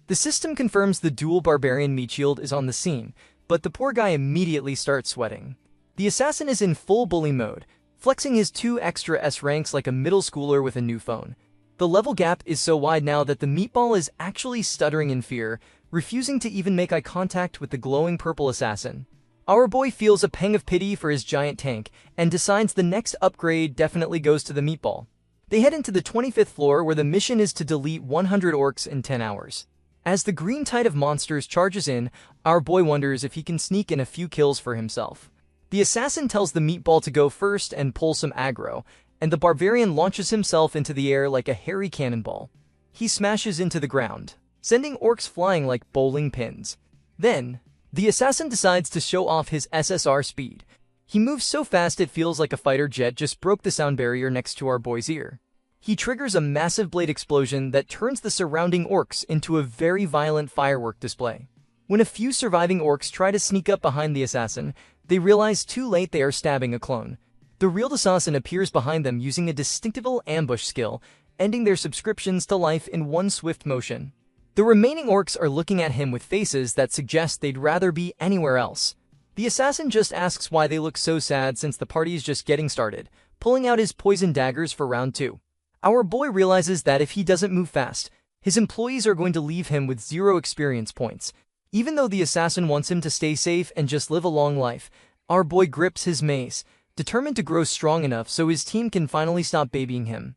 The system confirms the dual barbarian meat shield is on the scene, but the poor guy immediately starts sweating. The assassin is in full bully mode, flexing his 2 extra S ranks like a middle schooler with a new phone. The level gap is so wide now that the meatball is actually stuttering in fear, refusing to even make eye contact with the glowing purple assassin. Our boy feels a pang of pity for his giant tank and decides the next upgrade definitely goes to the meatball. They head into the 25th floor where the mission is to delete 100 orcs in 10 hours. As the green tide of monsters charges in, our boy wonders if he can sneak in a few kills for himself. The assassin tells the meatball to go first and pull some aggro, and the barbarian launches himself into the air like a hairy cannonball. He smashes into the ground, sending orcs flying like bowling pins. Then, the assassin decides to show off his SSR speed. He moves so fast it feels like a fighter jet just broke the sound barrier next to our boy's ear. He triggers a massive blade explosion that turns the surrounding orcs into a very violent firework display. When a few surviving orcs try to sneak up behind the assassin, they realize too late they are stabbing a clone. The real assassin appears behind them using a distinctive ambush skill, ending their subscriptions to life in one swift motion. The remaining orcs are looking at him with faces that suggest they'd rather be anywhere else. The assassin just asks why they look so sad since the party is just getting started, pulling out his poison daggers for round 2. Our boy realizes that if he doesn't move fast, his employees are going to leave him with 0 experience points. Even though the assassin wants him to stay safe and just live a long life, our boy grips his mace, determined to grow strong enough so his team can finally stop babying him.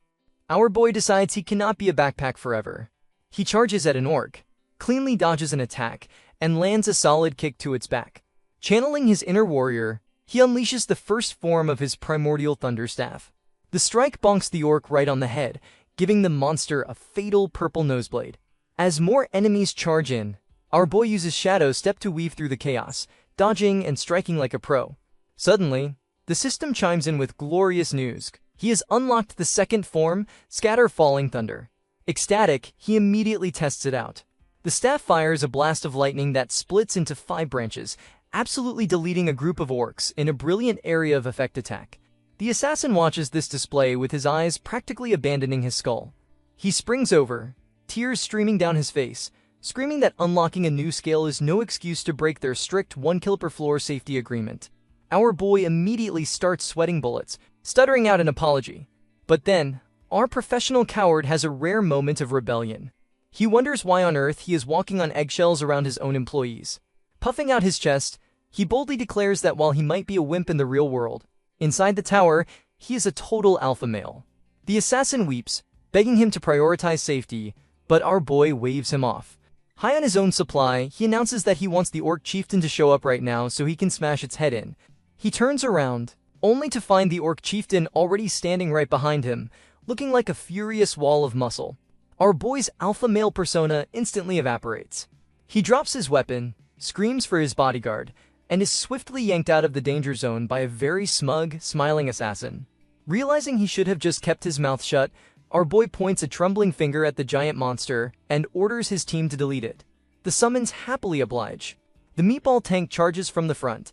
Our boy decides he cannot be a backpack forever. He charges at an orc, cleanly dodges an attack, and lands a solid kick to its back. Channeling his inner warrior, he unleashes the first form of his primordial thunder staff. The strike bonks the orc right on the head, giving the monster a fatal purple nosebleed. As more enemies charge in, our boy uses Shadow Step to weave through the chaos, dodging and striking like a pro. Suddenly, the system chimes in with glorious news. He has unlocked the second form, Scatter Falling Thunder. Ecstatic, he immediately tests it out. The staff fires a blast of lightning that splits into 5 branches, absolutely deleting a group of orcs in a brilliant area of effect attack. The assassin watches this display with his eyes practically abandoning his skull. He springs over, tears streaming down his face, screaming that unlocking a new scale is no excuse to break their strict 1 kill per floor safety agreement. Our boy immediately starts sweating bullets, stuttering out an apology. But then, our professional coward has a rare moment of rebellion. He wonders why on earth he is walking on eggshells around his own employees. Puffing out his chest, he boldly declares that while he might be a wimp in the real world, inside the tower, he is a total alpha male. The assassin weeps, begging him to prioritize safety, but our boy waves him off. High on his own supply, he announces that he wants the orc chieftain to show up right now so he can smash its head in. He turns around, only to find the orc chieftain already standing right behind him, looking like a furious wall of muscle. Our boy's alpha male persona instantly evaporates. He drops his weapon, screams for his bodyguard, and is swiftly yanked out of the danger zone by a very smug, smiling assassin. Realizing he should have just kept his mouth shut, our boy points a trembling finger at the giant monster and orders his team to delete it. The summons happily oblige. The meatball tank charges from the front.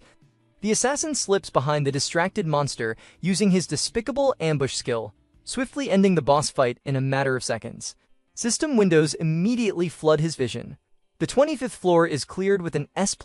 The assassin slips behind the distracted monster using his despicable ambush skill, swiftly ending the boss fight in a matter of seconds. System windows immediately flood his vision. The 25th floor is cleared with an S++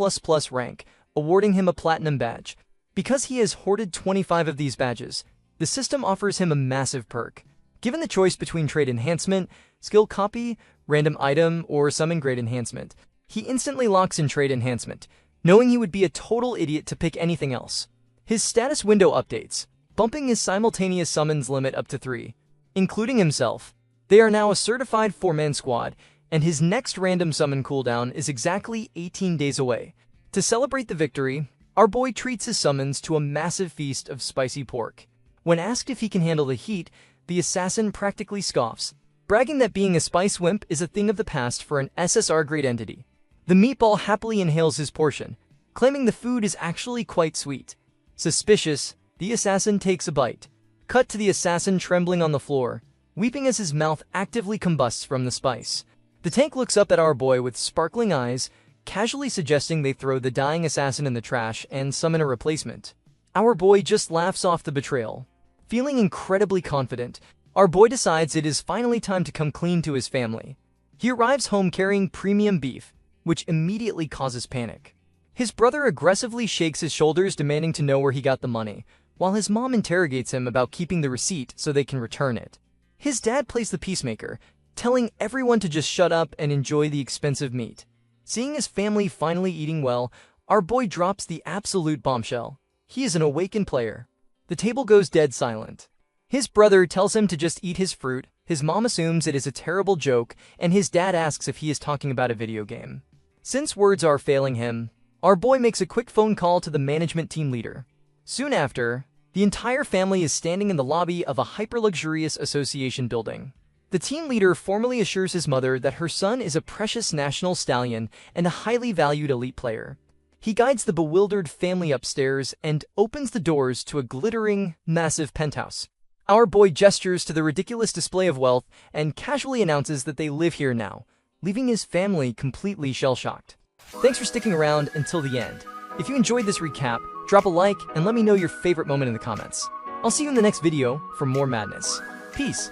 rank, awarding him a platinum badge. Because he has hoarded 25 of these badges, the system offers him a massive perk. Given the choice between Trade Enhancement, Skill Copy, Random Item, or Summon Grade Enhancement, he instantly locks in Trade Enhancement, knowing he would be a total idiot to pick anything else. His status window updates, bumping his simultaneous summons limit up to 3, including himself. They are now a certified 4-man squad, and his next random summon cooldown is exactly 18 days away. To celebrate the victory, our boy treats his summons to a massive feast of spicy pork. When asked if he can handle the heat, the assassin practically scoffs, bragging that being a spice wimp is a thing of the past for an SSR-grade entity. The meatball happily inhales his portion, claiming the food is actually quite sweet. Suspicious, the assassin takes a bite. Cut to the assassin trembling on the floor, weeping as his mouth actively combusts from the spice. The tank looks up at our boy with sparkling eyes, casually suggesting they throw the dying assassin in the trash and summon a replacement. Our boy just laughs off the betrayal. Feeling incredibly confident, our boy decides it is finally time to come clean to his family. He arrives home carrying premium beef, which immediately causes panic. His brother aggressively shakes his shoulders, demanding to know where he got the money, while his mom interrogates him about keeping the receipt so they can return it. His dad plays the peacemaker, telling everyone to just shut up and enjoy the expensive meat. Seeing his family finally eating well, our boy drops the absolute bombshell. He is an awakened player. The table goes dead silent. His brother tells him to just eat his fruit, his mom assumes it is a terrible joke, and his dad asks if he is talking about a video game. Since words are failing him, our boy makes a quick phone call to the management team leader. Soon after, the entire family is standing in the lobby of a hyper-luxurious association building. The team leader formally assures his mother that her son is a precious national stallion and a highly valued elite player. He guides the bewildered family upstairs and opens the doors to a glittering, massive penthouse. Our boy gestures to the ridiculous display of wealth and casually announces that they live here now, leaving his family completely shell-shocked. Thanks for sticking around until the end. If you enjoyed this recap, drop a like and let me know your favorite moment in the comments. I'll see you in the next video for more madness. Peace.